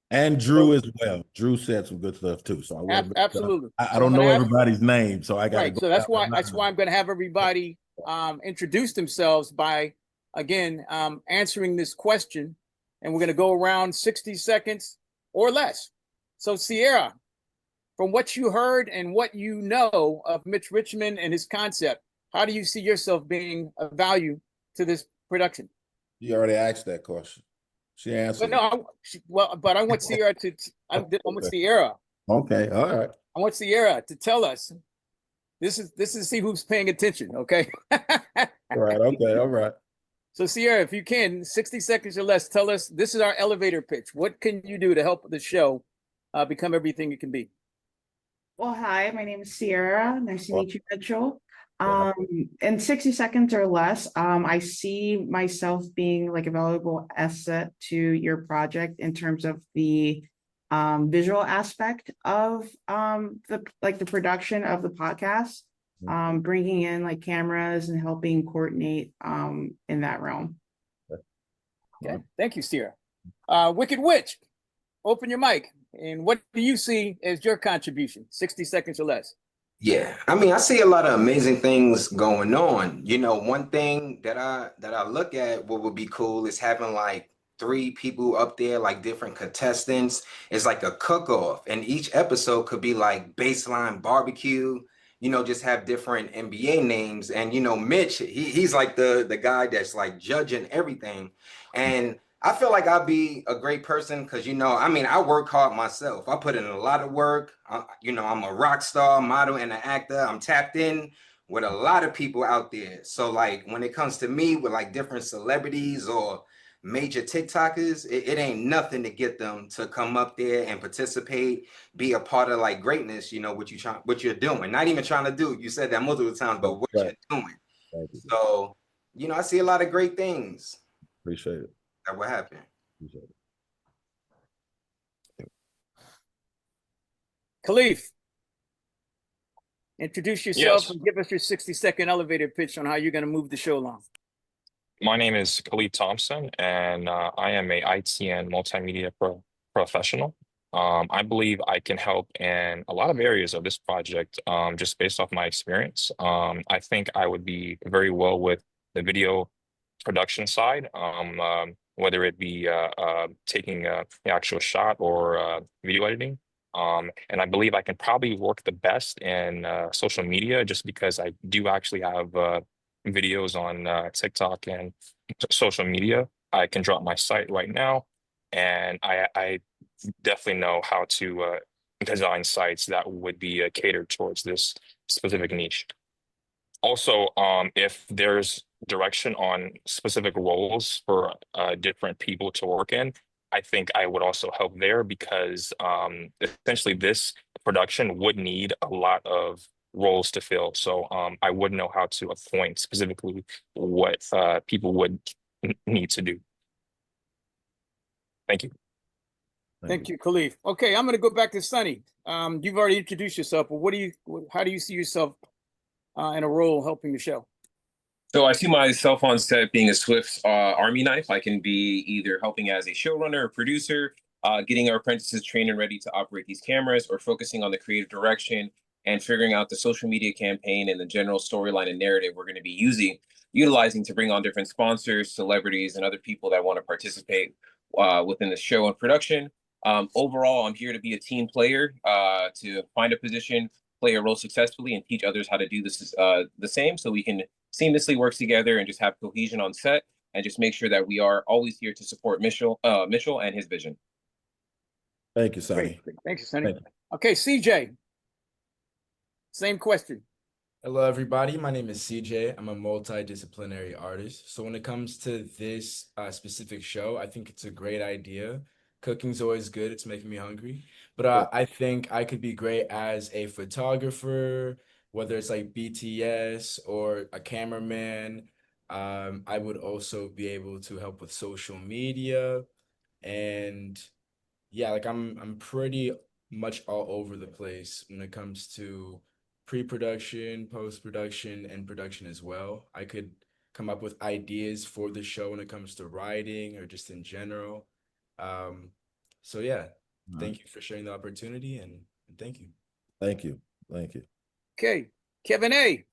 And Drew as well. Drew said some good stuff too. So Absolutely. I don't know everybody's name, so I got to right. go. So that's why I'm going to have everybody introduce themselves by again answering this question, and we're going to go around 60 seconds or less. So Sierra, from what you heard and what you know of Mitch Richmond and his concept, how do you see yourself being of value to this production? You already asked that question. She answered. But I want Sierra to. I want Sierra. Okay, all right. I want Sierra to tell us. This is to see who's paying attention. Okay. All right. Okay. All right. So Sierra, if you can, 60 seconds or less, tell us. This is our elevator pitch. What can you do to help the show become everything it can be? Well, hi, my name is Sierra. Nice to meet you, Mitchell. In 60 seconds or less, I see myself being like a valuable asset to your project in terms of the visual aspect of the production of the podcast, bringing in like cameras and helping coordinate in that realm. Okay, thank you, Sierra. Wicked Witch, open your mic. And what do you see as your contribution? 60 seconds or less. Yeah, I mean, I see a lot of amazing things going on. You know, one thing that I look at, what would be cool is having like 3 people up there, like different contestants. It's like a cook-off, and each episode could be like baseline barbecue. You know, just have different NBA names, and Mitch, he's like the guy that's like judging everything, and I feel like I'll be a great person because, you know, I mean, I work hard myself. I put in a lot of work. You know, I'm a rock star, model, and an actor. I'm tapped in with a lot of people out there. So, like, when it comes to me with like different celebrities or major TikTokers, it ain't nothing to get them to come up there and participate, be a part of like greatness. You know what you're doing. Not even trying to do. You said that multiple times, but what Right. you're doing. Thank you. So, you know, I see a lot of great things Appreciate it. that will happen. Appreciate it. Khalif, introduce yourself Yes. and give us your 60-second elevator pitch on how you're going to move the show along. My name is Khalid Thompson, and I am a IT and multimedia professional. I believe I can help in a lot of areas of this project, just based off my experience. I think I would be very well with the video production side, whether it be taking the actual shot or video editing. And I believe I can probably work the best in social media just because I do actually have videos on TikTok and social media. I can drop my site right now, and I definitely know how to design sites that would be catered towards this specific niche. Also, if there's direction on specific roles for different people to work in, I think I would also help there because essentially this production would need a lot of roles to fill. So I would know how to appoint specifically what people would need to do. Thank you. Thank you, Khalif. Okay, I'm going to go back to Sunny. You've already introduced yourself, but how do you see yourself in a role helping the show? So I see myself on set being a Swift Army knife. I can be either helping as a showrunner or producer, getting our apprentices trained and ready to operate these cameras, or focusing on the creative direction and figuring out the social media campaign and the general storyline and narrative we're going to be utilizing to bring on different sponsors, celebrities, and other people that want to participate within the show and production. Overall, I'm here to be a team player, to find a position, play a role successfully, and teach others how to do this the same, so we can seamlessly work together and just have cohesion on set, and just make sure that we are always here to support Mitchell and his vision. Thank you, Sonny. Great. Thank you, Sonny. Thank you. Okay, CJ. Same question. Hello, everybody. My name is CJ. I'm a multidisciplinary artist. So when it comes to this specific show, I think it's a great idea. Cooking's always good. It's making me hungry. But I think I could be great as a photographer, whether it's like BTS or a cameraman. I would also be able to help with social media. And yeah, like I'm pretty much all over the place when it comes to pre-production, post-production, and production as well. I could come up with ideas for the show when it comes to writing or just in general. So yeah, thank you for sharing the opportunity, and thank you. Thank you. Thank you. Okay, Kevin A.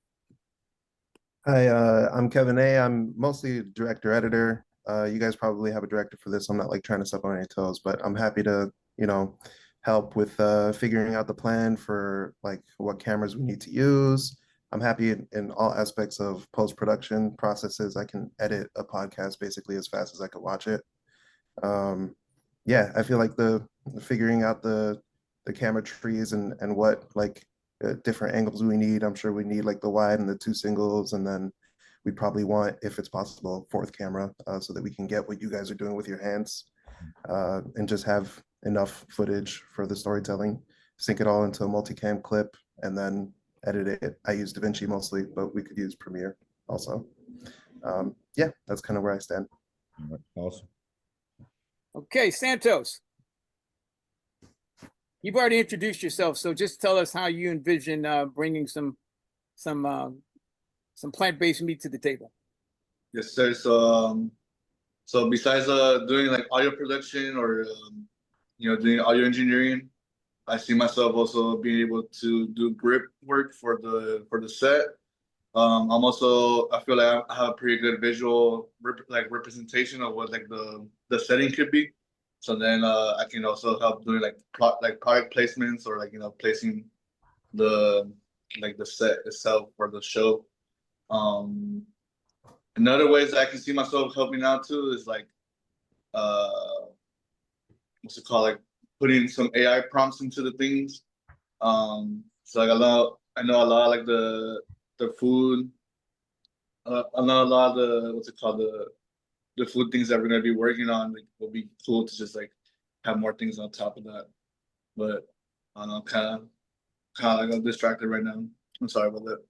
Hi, I'm Kevin A. I'm mostly director editor. You guys probably have a director for this. I'm not like trying to step on any toes, but I'm happy to, you know, help with figuring out the plan for like what cameras we need to use. I'm happy in all aspects of post-production processes. I can edit a podcast basically as fast as I could watch it. Yeah, I feel like the figuring out the camera trees and what like different angles we need. I'm sure we need like the wide and the 2 singles, and then we'd probably want, if it's possible, a 4th camera so that we can get what you guys are doing with your hands and just have enough footage for the storytelling. Sync it all into a multicam clip and then edit it. I use DaVinci mostly, but we could use Premiere also. Yeah, that's kind of where I stand. All right. Awesome. Okay, Santos. You've already introduced yourself, so just tell us how you envision bringing some plant-based meat to the table. Yes, sir. So besides doing like audio production or doing audio engineering, I see myself also being able to do grip work for the set. I feel like I have a pretty good visual representation of what like the setting could be. So then I can also help doing like product placements or like placing the set itself for the show. Another ways that I can see myself helping out too is like what's it called, like putting some AI prompts into the things. So like I know a lot like the food. I know a lot of the what's it called the food things that we're gonna be working on. Like, will be cool to just like have more things on top of that. But I don't know, kind of like I'm distracted right now. I'm sorry about that.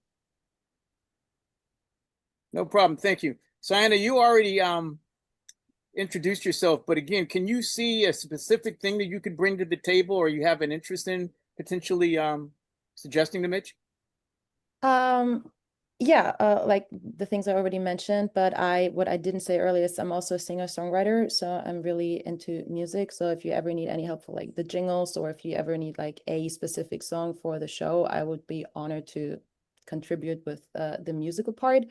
No problem. Thank you. Sienna, you already introduced yourself, but again, can you see a specific thing that you could bring to the table or you have an interest in potentially suggesting to Mitch? Yeah, like the things I already mentioned, but what I didn't say earlier is I'm also a singer-songwriter, so I'm really into music. So if you ever need any help for like the jingles, or if you ever need like a specific song for the show, I would be honored to contribute with the musical part,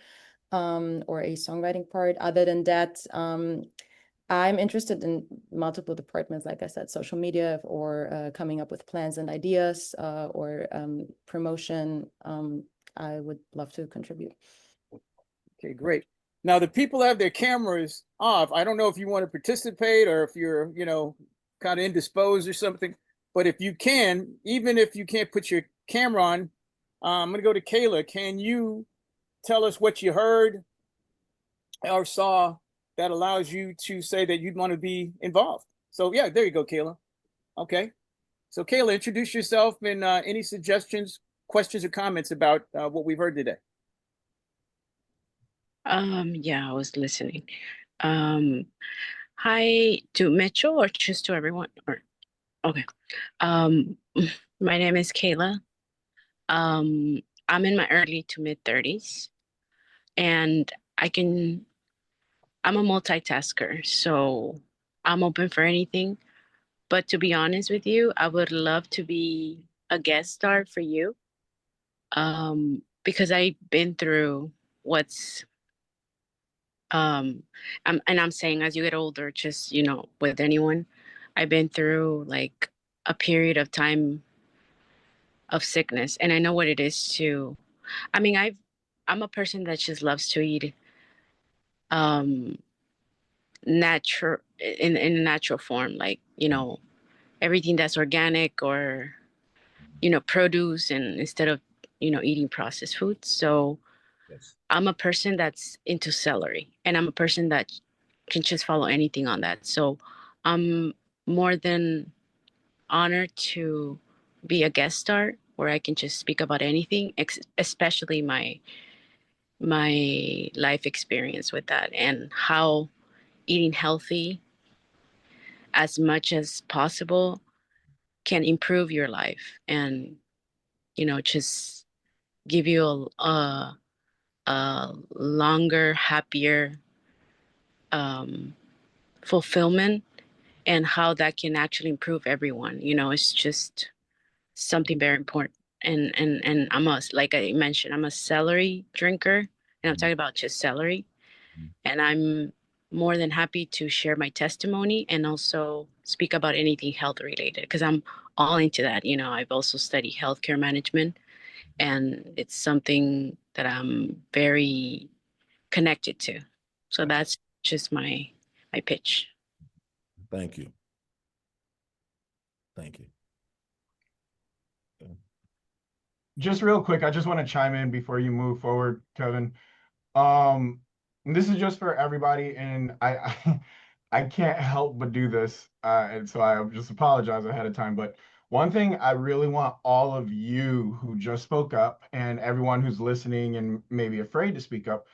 or a songwriting part. Other than that, I'm interested in multiple departments, like I said, social media, or coming up with plans and ideas, or promotion. I would love to contribute. Okay, great. Now the people have their cameras off. I don't know if you want to participate or if you're, kind of indisposed or something, but if you can, even if you can't put your camera on, I'm going to go to Kayla. Can you tell us what you heard or saw that allows you to say that you'd want to be involved? So yeah, there you go, Kayla. Okay. So Kayla, introduce yourself and any suggestions, questions, or comments about what we've heard today. Yeah, I was listening. Um, Hi to Mitchell or just to everyone? Or okay. Um, my name is Kayla. I'm in my early to mid 30s, and I'm a multitasker, so I'm open for anything. But to be honest with you, I would love to be a guest star for you. Because I've been through what's and I'm saying as you get older, just with anyone, I've been through like a period of time of sickness, and I know what it is to. I mean, I'm a person that just loves to eat um natural in a natural form, like everything that's organic or produce, and instead of eating processed foods. So Yes. I'm a person that's into celery, and I'm a person that can just follow anything on that. So I'm more than honored to be a guest star where I can just speak about anything, especially my life experience with that, and how eating healthy as much as possible can improve your life, and just give you a longer, happier fulfillment, and how that can actually improve everyone. It's just something very important. And like I mentioned, I'm a celery drinker, and I'm talking about just celery. And I'm more than happy to share my testimony and also speak about anything health related, because I'm all into that. I've also studied healthcare management, and it's something that I'm very connected to. So that's just my pitch. Thank you. Thank you. Just real quick, I just want to chime in before you move forward, Kevin. This is just for everybody, and I can't help but do this, and so I just apologize ahead of time. But one thing I really want all of you who just spoke up, and everyone who's listening and maybe afraid to speak up,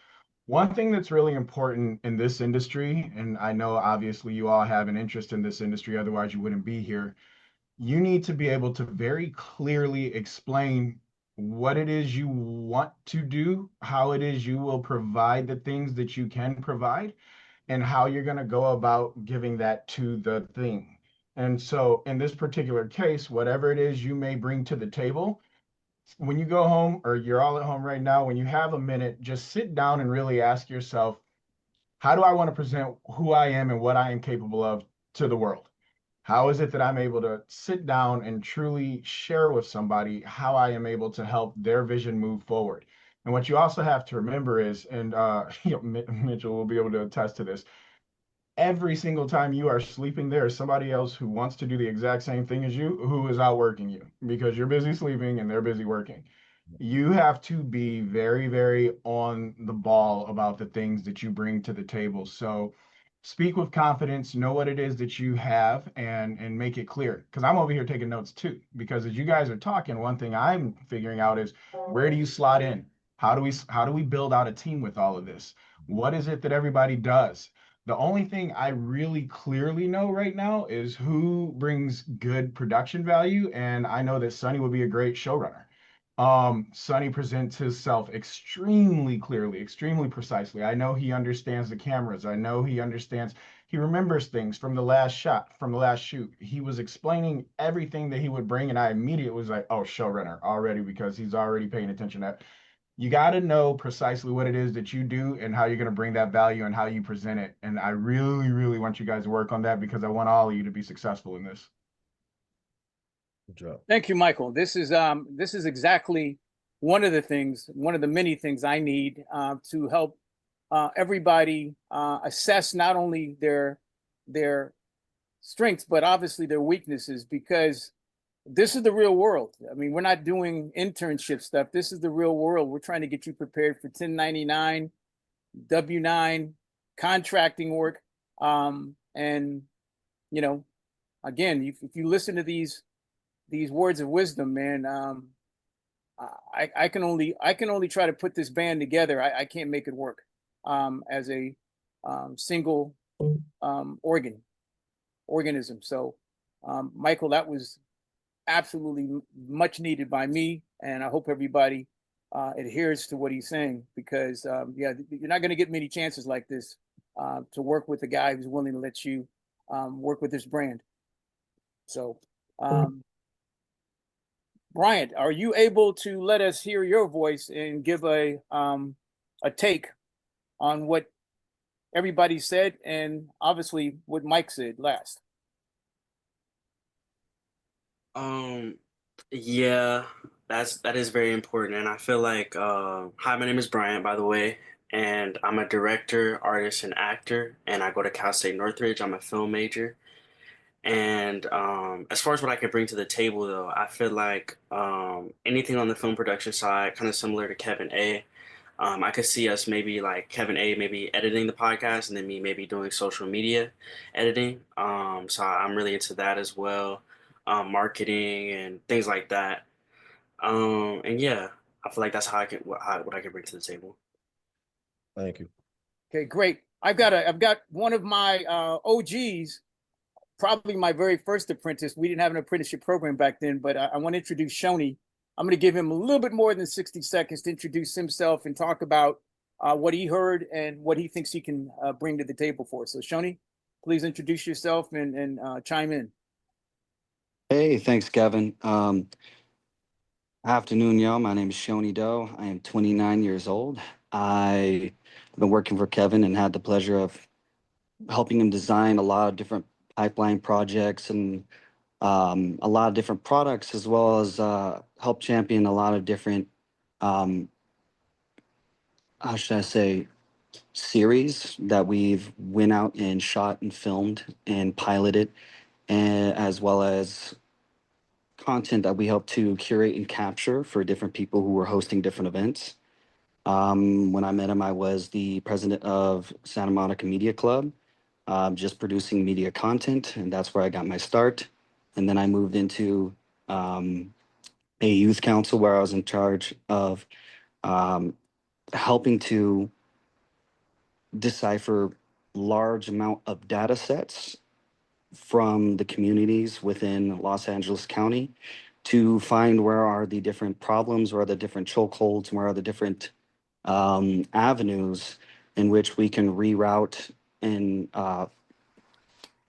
one thing that's really important in this industry, and I know obviously you all have an interest in this industry, otherwise you wouldn't be here. You need to be able to very clearly explain what it is you want to do, how it is you will provide the things that you can provide, and how you're going to go about giving that to the thing. And so in this particular case, whatever it is you may bring to the table, when you go home, or you're all at home right now, when you have a minute, just sit down and really ask yourself, how do I want to present who I am and what I am capable of to the world? How is it that I'm able to sit down and truly share with somebody how I am able to help their vision move forward? And what you also have to remember is, and Mitchell will be able to attest to this, every single time you are sleeping, there is somebody else who wants to do the exact same thing as you who is outworking you because you're busy sleeping and they're busy working. You have to be very, very on the ball about the things that you bring to the table. So speak with confidence, know what it is that you have, and make it clear. Because I'm over here taking notes too. Because as you guys are talking, one thing I'm figuring out is where do you slot in? How do we build out a team with all of this? What is it that everybody does? The only thing I really clearly know right now is who brings good production value, and I know that Sonny will be a great showrunner. Sonny presents himself extremely clearly, extremely precisely. I know he understands the cameras. I know he understands, he remembers things from the last shot, from the last shoot. He was explaining everything that he would bring, and I immediately was like, oh, showrunner already, because he's already paying attention to that. You got to know precisely what it is that you do and how you're going to bring that value and how you present it. And I really, really want you guys to work on that because I want all of you to be successful in this. Good job. Thank you, Michael. This is exactly one of the many things I need to help everybody assess not only their strengths, but obviously their weaknesses, because this is the real world. I mean, we're not doing internship stuff. This is the real world. We're trying to get you prepared for 1099, W-9, contracting work. And, you know, again, if you listen to these words of wisdom, man, I can only try to put this band together. I can't make it work as a single organism. So, Michael, that was absolutely much needed by me, and I hope everybody adheres to what he's saying, because yeah, you're not going to get many chances like this to work with a guy who's willing to let you work with his brand. So, Bryant, are you able to let us hear your voice and give a take on what everybody said, and obviously what Mike said last? Yeah, that is very important, and I feel like hi, my name is Bryant, by the way, and I'm a director, artist, and actor, and I go to Cal State Northridge. I'm a film major, and as far as what I could bring to the table, though, I feel like anything on the film production side, kind of similar to Kevin A. I could see us maybe like Kevin A. maybe editing the podcast, and then me maybe doing social media editing. So I'm really into that as well, marketing and things like that. And yeah, I feel like that's how what I can bring to the table. Thank you. Okay, great. I've got one of my OGs, probably my very first apprentice. We didn't have an apprenticeship program back then, but I want to introduce Shoni. I'm going to give him a little bit more than 60 seconds to introduce himself and talk about what he heard and what he thinks he can bring to the table for us. So, Shoni, please introduce yourself and chime in. Hey, thanks, Kevin. Afternoon, y'all. My name is Shoni Doe. I am 29 years old. I've been working for Kevin and had the pleasure of helping him design a lot of different pipeline projects and a lot of different products, as well as help champion a lot of different, how should I say, series that we've went out and shot and filmed and piloted, and as well as content that we help to curate and capture for different people who were hosting different events. When I met him, I was the president of Santa Monica Media Club, just producing media content, and that's where I got my start. And then I moved into a youth council where I was in charge of helping to decipher large amount of data sets from the communities within Los Angeles County to find where are the different problems, where are the different chokeholds, where are the different avenues in which we can reroute and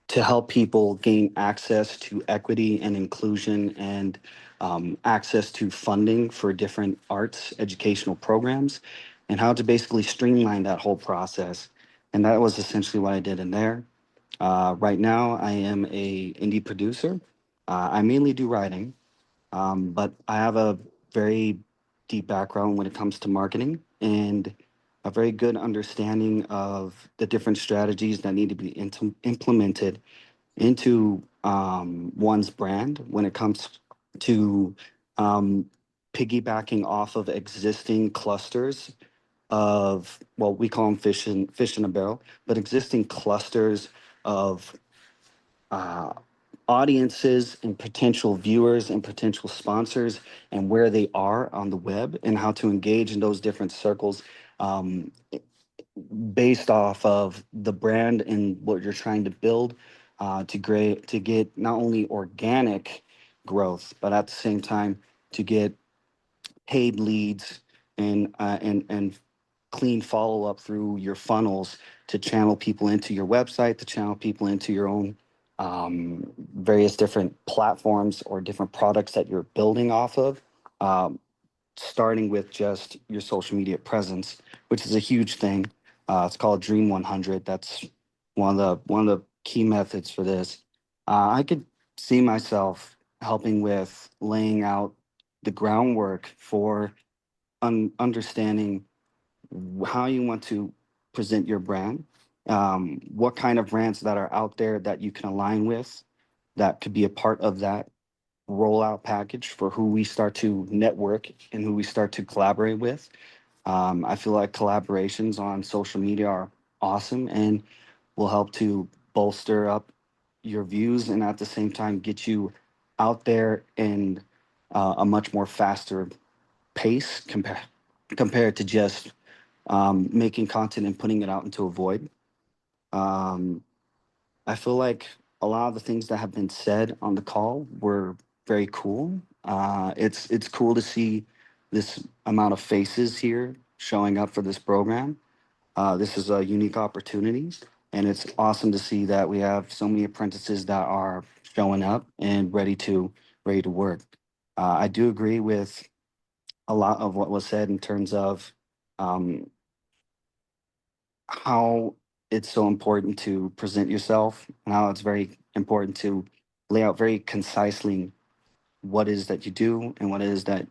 to help people gain access to equity and inclusion and access to funding for different arts educational programs, and how to basically streamline that whole process. And that was essentially what I did in there. Right now, I am a indie producer. I mainly do writing, but I have a very deep background when it comes to marketing, and a very good understanding of the different strategies that need to be implemented into one's brand when it comes to piggybacking off of existing clusters of, well, we call them fish in a barrel, but existing clusters of uh, audiences and potential viewers and potential sponsors and where they are on the web and how to engage in those different circles um, based off of the brand and what you're trying to build to get not only organic growth, but at the same time to get paid leads and clean follow up through your funnels to channel people into your website, to channel people into your own various different platforms or different products that you're building off of. Starting with just your social media presence, which is a huge thing. It's called Dream 100. That's one of the key methods for this. I could see myself helping with laying out the groundwork for understanding how you want to present your brand, what kind of brands that are out there that you can align with, that could be a part of that rollout package for who we start to network and who we start to collaborate with. I feel like collaborations on social media are awesome and will help to bolster up your views and at the same time get you out there in a much more faster pace compared to just making content and putting it out into a void. Um, I feel like a lot of the things that have been said on the call were very cool. It's cool to see this amount of faces here showing up for this program. This is a unique opportunity, and it's awesome to see that we have so many apprentices that are showing up and ready to work. I do agree with a lot of what was said in terms of um, how it's so important to present yourself and how it's very important to lay out very concisely what it is that you do and what it is that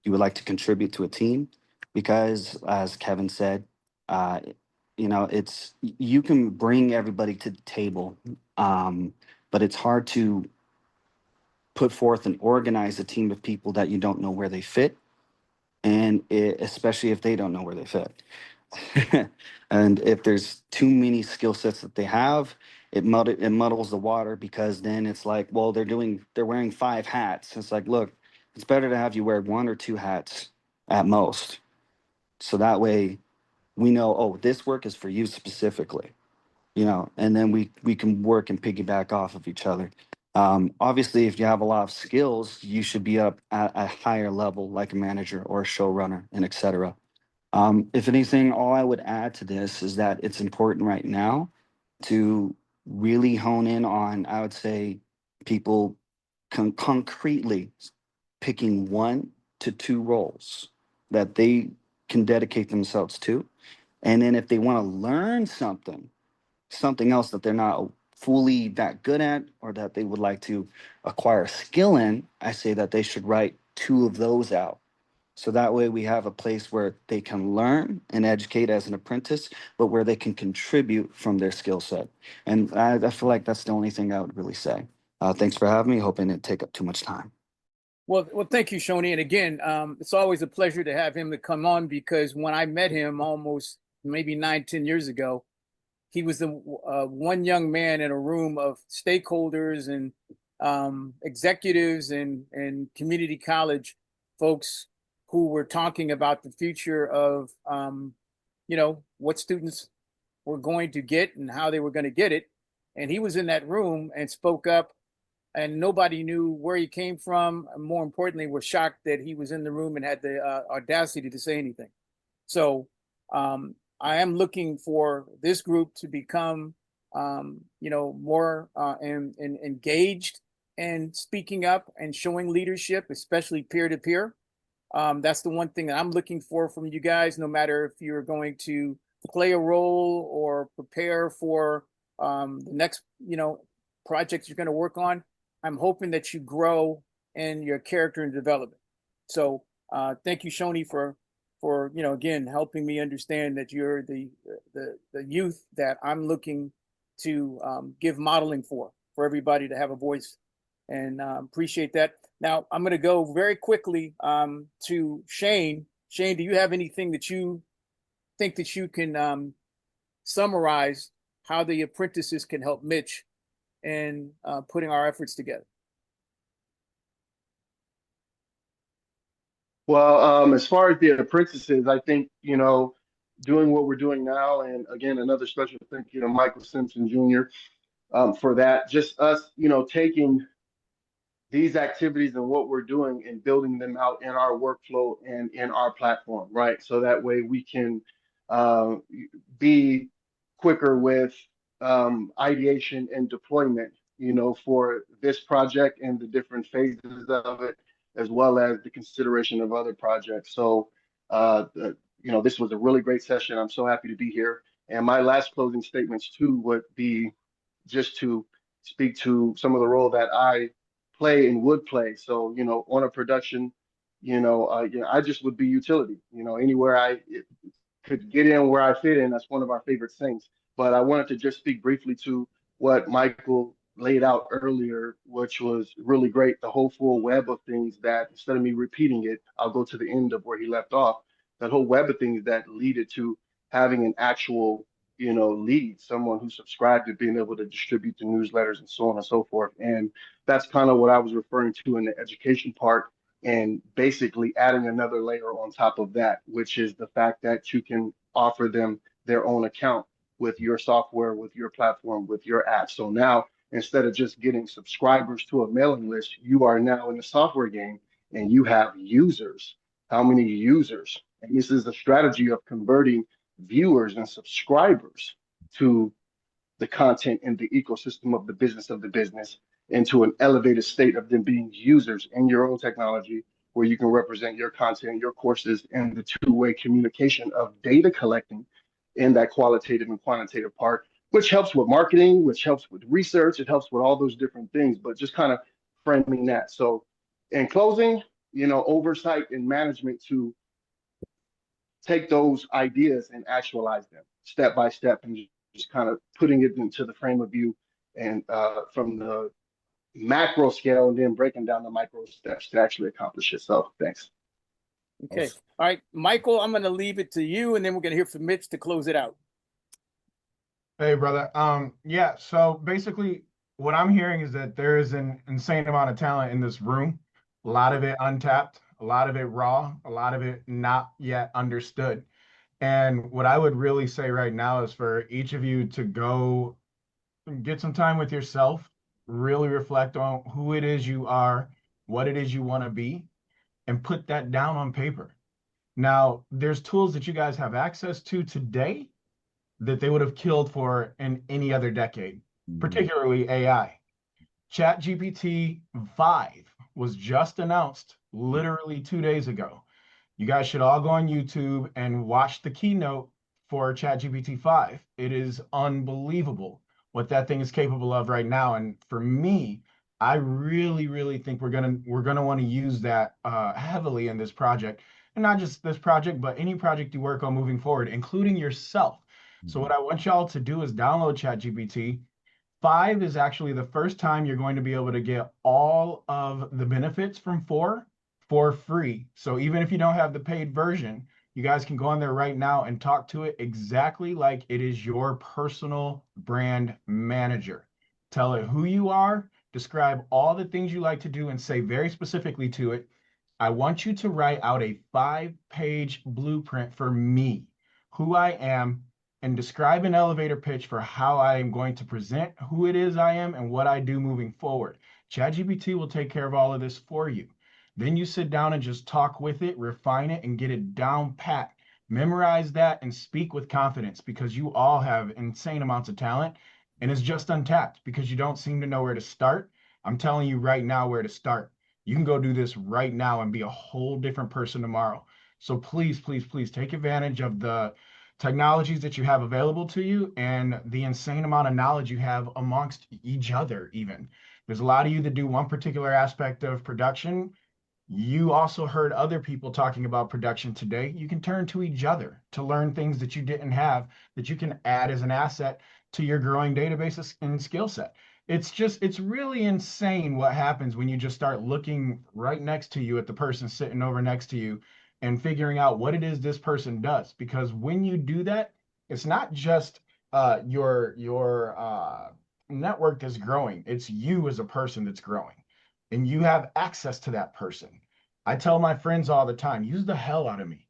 you would like to contribute to a team. Because as Kevin said, uh, it's you can bring everybody to the table, but it's hard to put forth and organize a team of people that you don't know where they fit, and especially if they don't know where they fit. And if there's too many skill sets that they have, it muddles the water because then it's like, well, they're wearing 5 hats. It's like, look, it's better to have you wear 1 or 2 hats at most. So that way we know, oh, this work is for you specifically, and then we can work and piggyback off of each other. Obviously, if you have a lot of skills, you should be up at a higher level, like a manager or a showrunner, and etc. If anything, all I would add to this is that it's important right now to really hone in on, I would say, people concretely picking 1 to 2 roles that they can dedicate themselves to. And then if they want to learn something else that they're not fully that good at or that they would like to acquire a skill in, I say that they should write 2 of those out. So that way we have a place where they can learn and educate as an apprentice, but where they can contribute from their skill set. And I feel like that's the only thing I would really say. Thanks for having me. Hoping it didn't take up too much time. Well, thank you, Shoni. And again, it's always a pleasure to have him to come on because when I met him almost maybe 9-10 years ago, he was the one young man in a room of stakeholders and executives and community college folks who were talking about the future of what students were going to get and how they were going to get it. And he was in that room and spoke up, and nobody knew where he came from. And more importantly, were shocked that he was in the room and had the audacity to say anything. So I am looking for this group to become, more engaged and speaking up and showing leadership, especially peer to peer. That's the one thing that I'm looking for from you guys, no matter if you're going to play a role or prepare for the next, projects you're going to work on. I'm hoping that you grow in your character and development. So thank you, Shoni, for for, you know, again, helping me understand that you're the youth that I'm looking to give modeling for everybody to have a voice, and appreciate that. Now I'm going to go very quickly to Shane. Shane, do you have anything that you think that you can summarize how the apprentices can help Mitch in putting our efforts together? Well, as far as the apprentices, I think, you know, doing what we're doing now, and again, another special thank you to Michael Simpson Jr. For that. Just us, you know, taking these activities and what we're doing and building them out in our workflow and in our platform, right? So that way we can uh, be quicker with ideation and deployment, you know, for this project and the different phases of it, as well as the consideration of other projects. So, you know, this was a really great session. I'm so happy to be here. And my last closing statements too would be just to speak to some of the role that I play and would play. So, you know, on a production, you know, I just would be utility. You know, anywhere I could get in where I fit in, that's one of our favorite things. But I wanted to just speak briefly to what Michael laid out earlier, which was really great. The whole full web of things that instead of me repeating it, I'll go to the end of where he left off. That whole web of things that leaded to having an actual, you know, lead, someone who subscribed to being able to distribute the newsletters and so on and so forth. And that's kind of what I was referring to in the education part, and basically adding another layer on top of that, which is the fact that you can offer them their own account with your software, with your platform, with your app. So now, instead of just getting subscribers to a mailing list, you are now in the software game and you have users. How many users? And this is a strategy of converting viewers and subscribers to the content and the ecosystem of the business into an elevated state of them being users in your own technology, where you can represent your content, your courses, and the two-way communication of data collecting in that qualitative and quantitative part, which helps with marketing, which helps with research, it helps with all those different things, but just kind of framing that. So in closing, you know, oversight and management to take those ideas and actualize them step by step, and just kind of putting it into the frame of view, and from the macro scale, and then breaking down the micro steps to actually accomplish it. So thanks. Okay. All right, Michael, I'm going to leave it to you, and then we're going to hear from Mitch to close it out. Hey, brother. Yeah, so basically what I'm hearing is that there is an insane amount of talent in this room, a lot of it untapped, a lot of it raw, a lot of it not yet understood. And what I would really say right now is for each of you to go get some time with yourself, really reflect on who it is you are, what it is you want to be, and put that down on paper. Now, there's tools that you guys have access to today that they would have killed for in any other decade, particularly AI. ChatGPT 5 was just announced literally 2 days ago. You guys should all go on YouTube and watch the keynote for ChatGPT 5. It is unbelievable what that thing is capable of right now. And for me, I really, really think we're gonna want to use that heavily in this project, and not just this project, but any project you work on moving forward, including yourself. So what I want y'all to do is download ChatGPT. 5 is actually the first time you're going to be able to get all of the benefits from 4 for free. So even if you don't have the paid version, you guys can go on there right now and talk to it exactly like it is your personal brand manager. Tell it who you are, describe all the things you like to do, and say very specifically to it, I want you to write out a 5-page blueprint for me, who I am, and describe an elevator pitch for how I am going to present who it is I am and what I do moving forward. ChatGPT will take care of all of this for you. Then you sit down and just talk with it, refine it, and get it down pat. Memorize that and speak with confidence, because you all have insane amounts of talent and it's just untapped because you don't seem to know where to start. I'm telling you right now where to start. You can go do this right now and be a whole different person tomorrow. So please, please, please take advantage of the technologies that you have available to you and the insane amount of knowledge you have amongst each other even. There's a lot of you that do one particular aspect of production. You also heard other people talking about production today. You can turn to each other to learn things that you didn't have that you can add as an asset to your growing database and skill set. It's really insane what happens when you just start looking right next to you at the person sitting over next to you and figuring out what it is this person does. Because when you do that, it's not just your network that's growing, it's you as a person that's growing, and you have access to that person. I tell my friends all the time, use the hell out of me.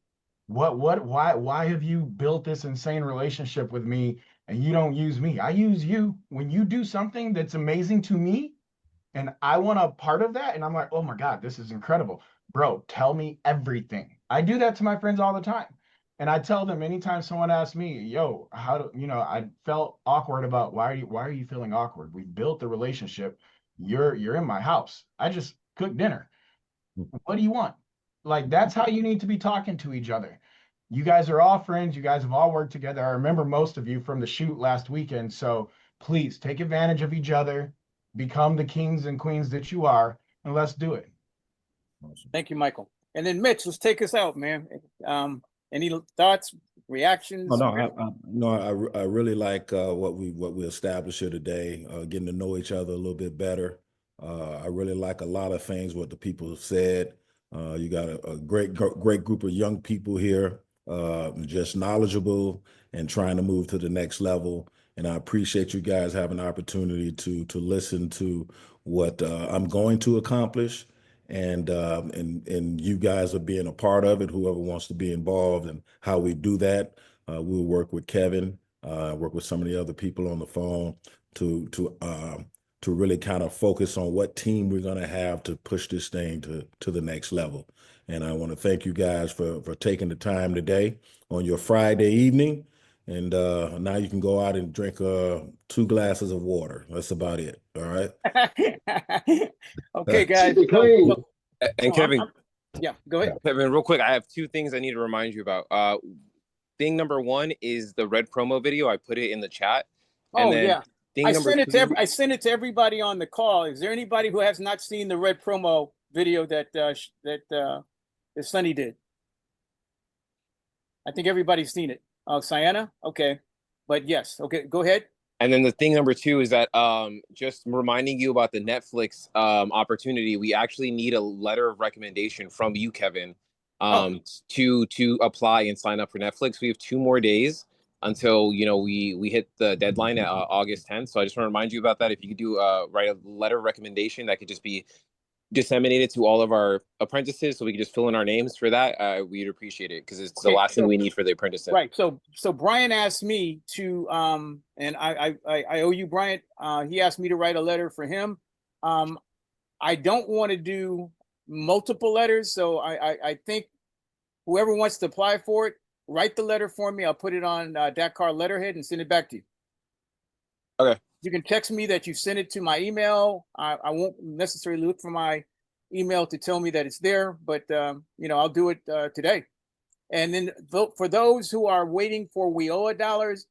Why have you built this insane relationship with me and you don't use me? I use you. When you do something that's amazing to me and I want a part of that, and I'm like, oh my God, this is incredible. Bro, tell me everything. I do that to my friends all the time. And I tell them anytime someone asks me, yo, how do I felt awkward about why are you feeling awkward? We built the relationship. You're in my house. I just cooked dinner. What do you want? Like, that's how you need to be talking to each other. You guys are all friends. You guys have all worked together. I remember most of you from the shoot last weekend. So please take advantage of each other, become the kings and queens that you are, and let's do it. Thank you, Michael. And then Mitch, let's take us out, man. Any thoughts, reactions? Oh, no, I really like what we established here today, getting to know each other a little bit better. I really like a lot of things what the people have said. You got a great group of young people here, just knowledgeable and trying to move to the next level. And I appreciate you guys having the opportunity to listen to what I'm going to accomplish. And you guys are being a part of it, whoever wants to be involved, and how we do that. We'll work with Kevin, work with some of the other people on the phone to really kind of focus on what team we're going to have to push this thing to the next level. And I want to thank you guys for taking the time today on your Friday evening. And now you can go out and drink 2 glasses of water. That's about it. All right. Okay, guys. And Kevin, yeah, go ahead. Kevin, real quick, I have 2 things I need to remind you about. Thing number 1 is the red promo video. I put it in the chat. And then yeah. thing I number sent it 2, I sent it to everybody on the call. Is there anybody who has not seen the red promo video that Sonny did? I think everybody's seen it. Oh, Sienna? Okay. But yes. Okay, go ahead. And then the thing number 2 is that just reminding you about the Netflix opportunity. We actually need a letter of recommendation from you, Kevin, to apply and sign up for Netflix. We have 2 more days until we hit the deadline at August 10th. So I just want to remind you about that. If you could do write a letter of recommendation that could just be disseminated to all of our apprentices, so we can just fill in our names for that, we'd appreciate it, because it's the last thing we need for the apprenticeship. Right. So Brian asked me to and I owe you, Brian. He asked me to write a letter for him. I don't want to do multiple letters, so I think whoever wants to apply for it, write the letter for me. I'll put it on Dakar letterhead and send it back to you. Okay. You can text me that you sent it to my email. I won't necessarily look for my email to tell me that it's there, but I'll do it today. And then for those who are waiting for WIOA dollars,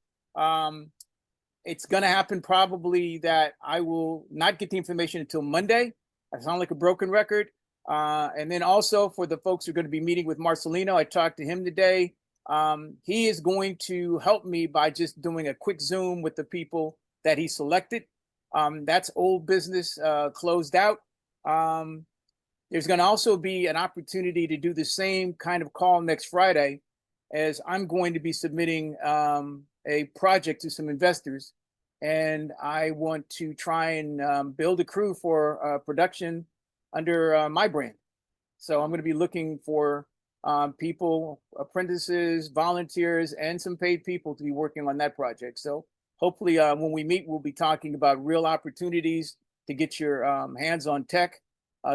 it's going to happen probably that I will not get the information until Monday. I sound like a broken record. And then also for the folks who are going to be meeting with Marcelino, I talked to him today. He is going to help me by just doing a quick Zoom with the people that he selected. That's old business closed out. There's going to also be an opportunity to do the same kind of call next Friday, as I'm going to be submitting a project to some investors, and I want to try and build a crew for production under my brand. So I'm going to be looking for people, apprentices, volunteers, and some paid people to be working on that project. So hopefully when we meet, we'll be talking about real opportunities to get your hands on tech,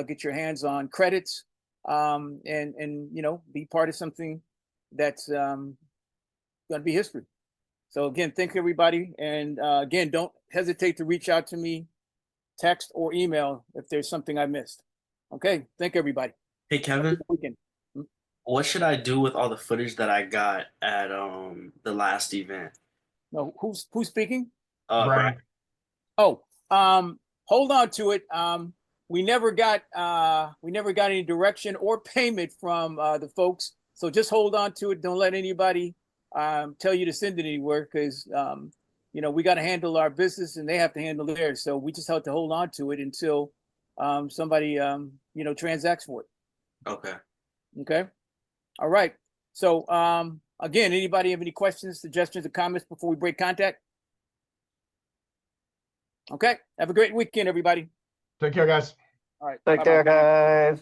get your hands on credits, and be part of something that's going to be history. So again, thank you, everybody. And again, don't hesitate to reach out to me, text or email if there's something I missed. Okay, thank you, everybody. Hey, Kevin, what should I do with all the footage that I got at the last event? No, who's speaking? Brian. Oh, hold on to it. we never got any direction or payment from the folks. So just hold on to it. Don't let anybody tell you to send it anywhere, because you know, we got to handle our business and they have to handle theirs. So we just have to hold on to it until somebody you know, transacts for it. Okay. Okay. All right. So again, anybody have any questions, suggestions, or comments before we break contact? Okay. Have a great weekend, everybody. Take care, guys. All right. Take bye-bye. care, guys.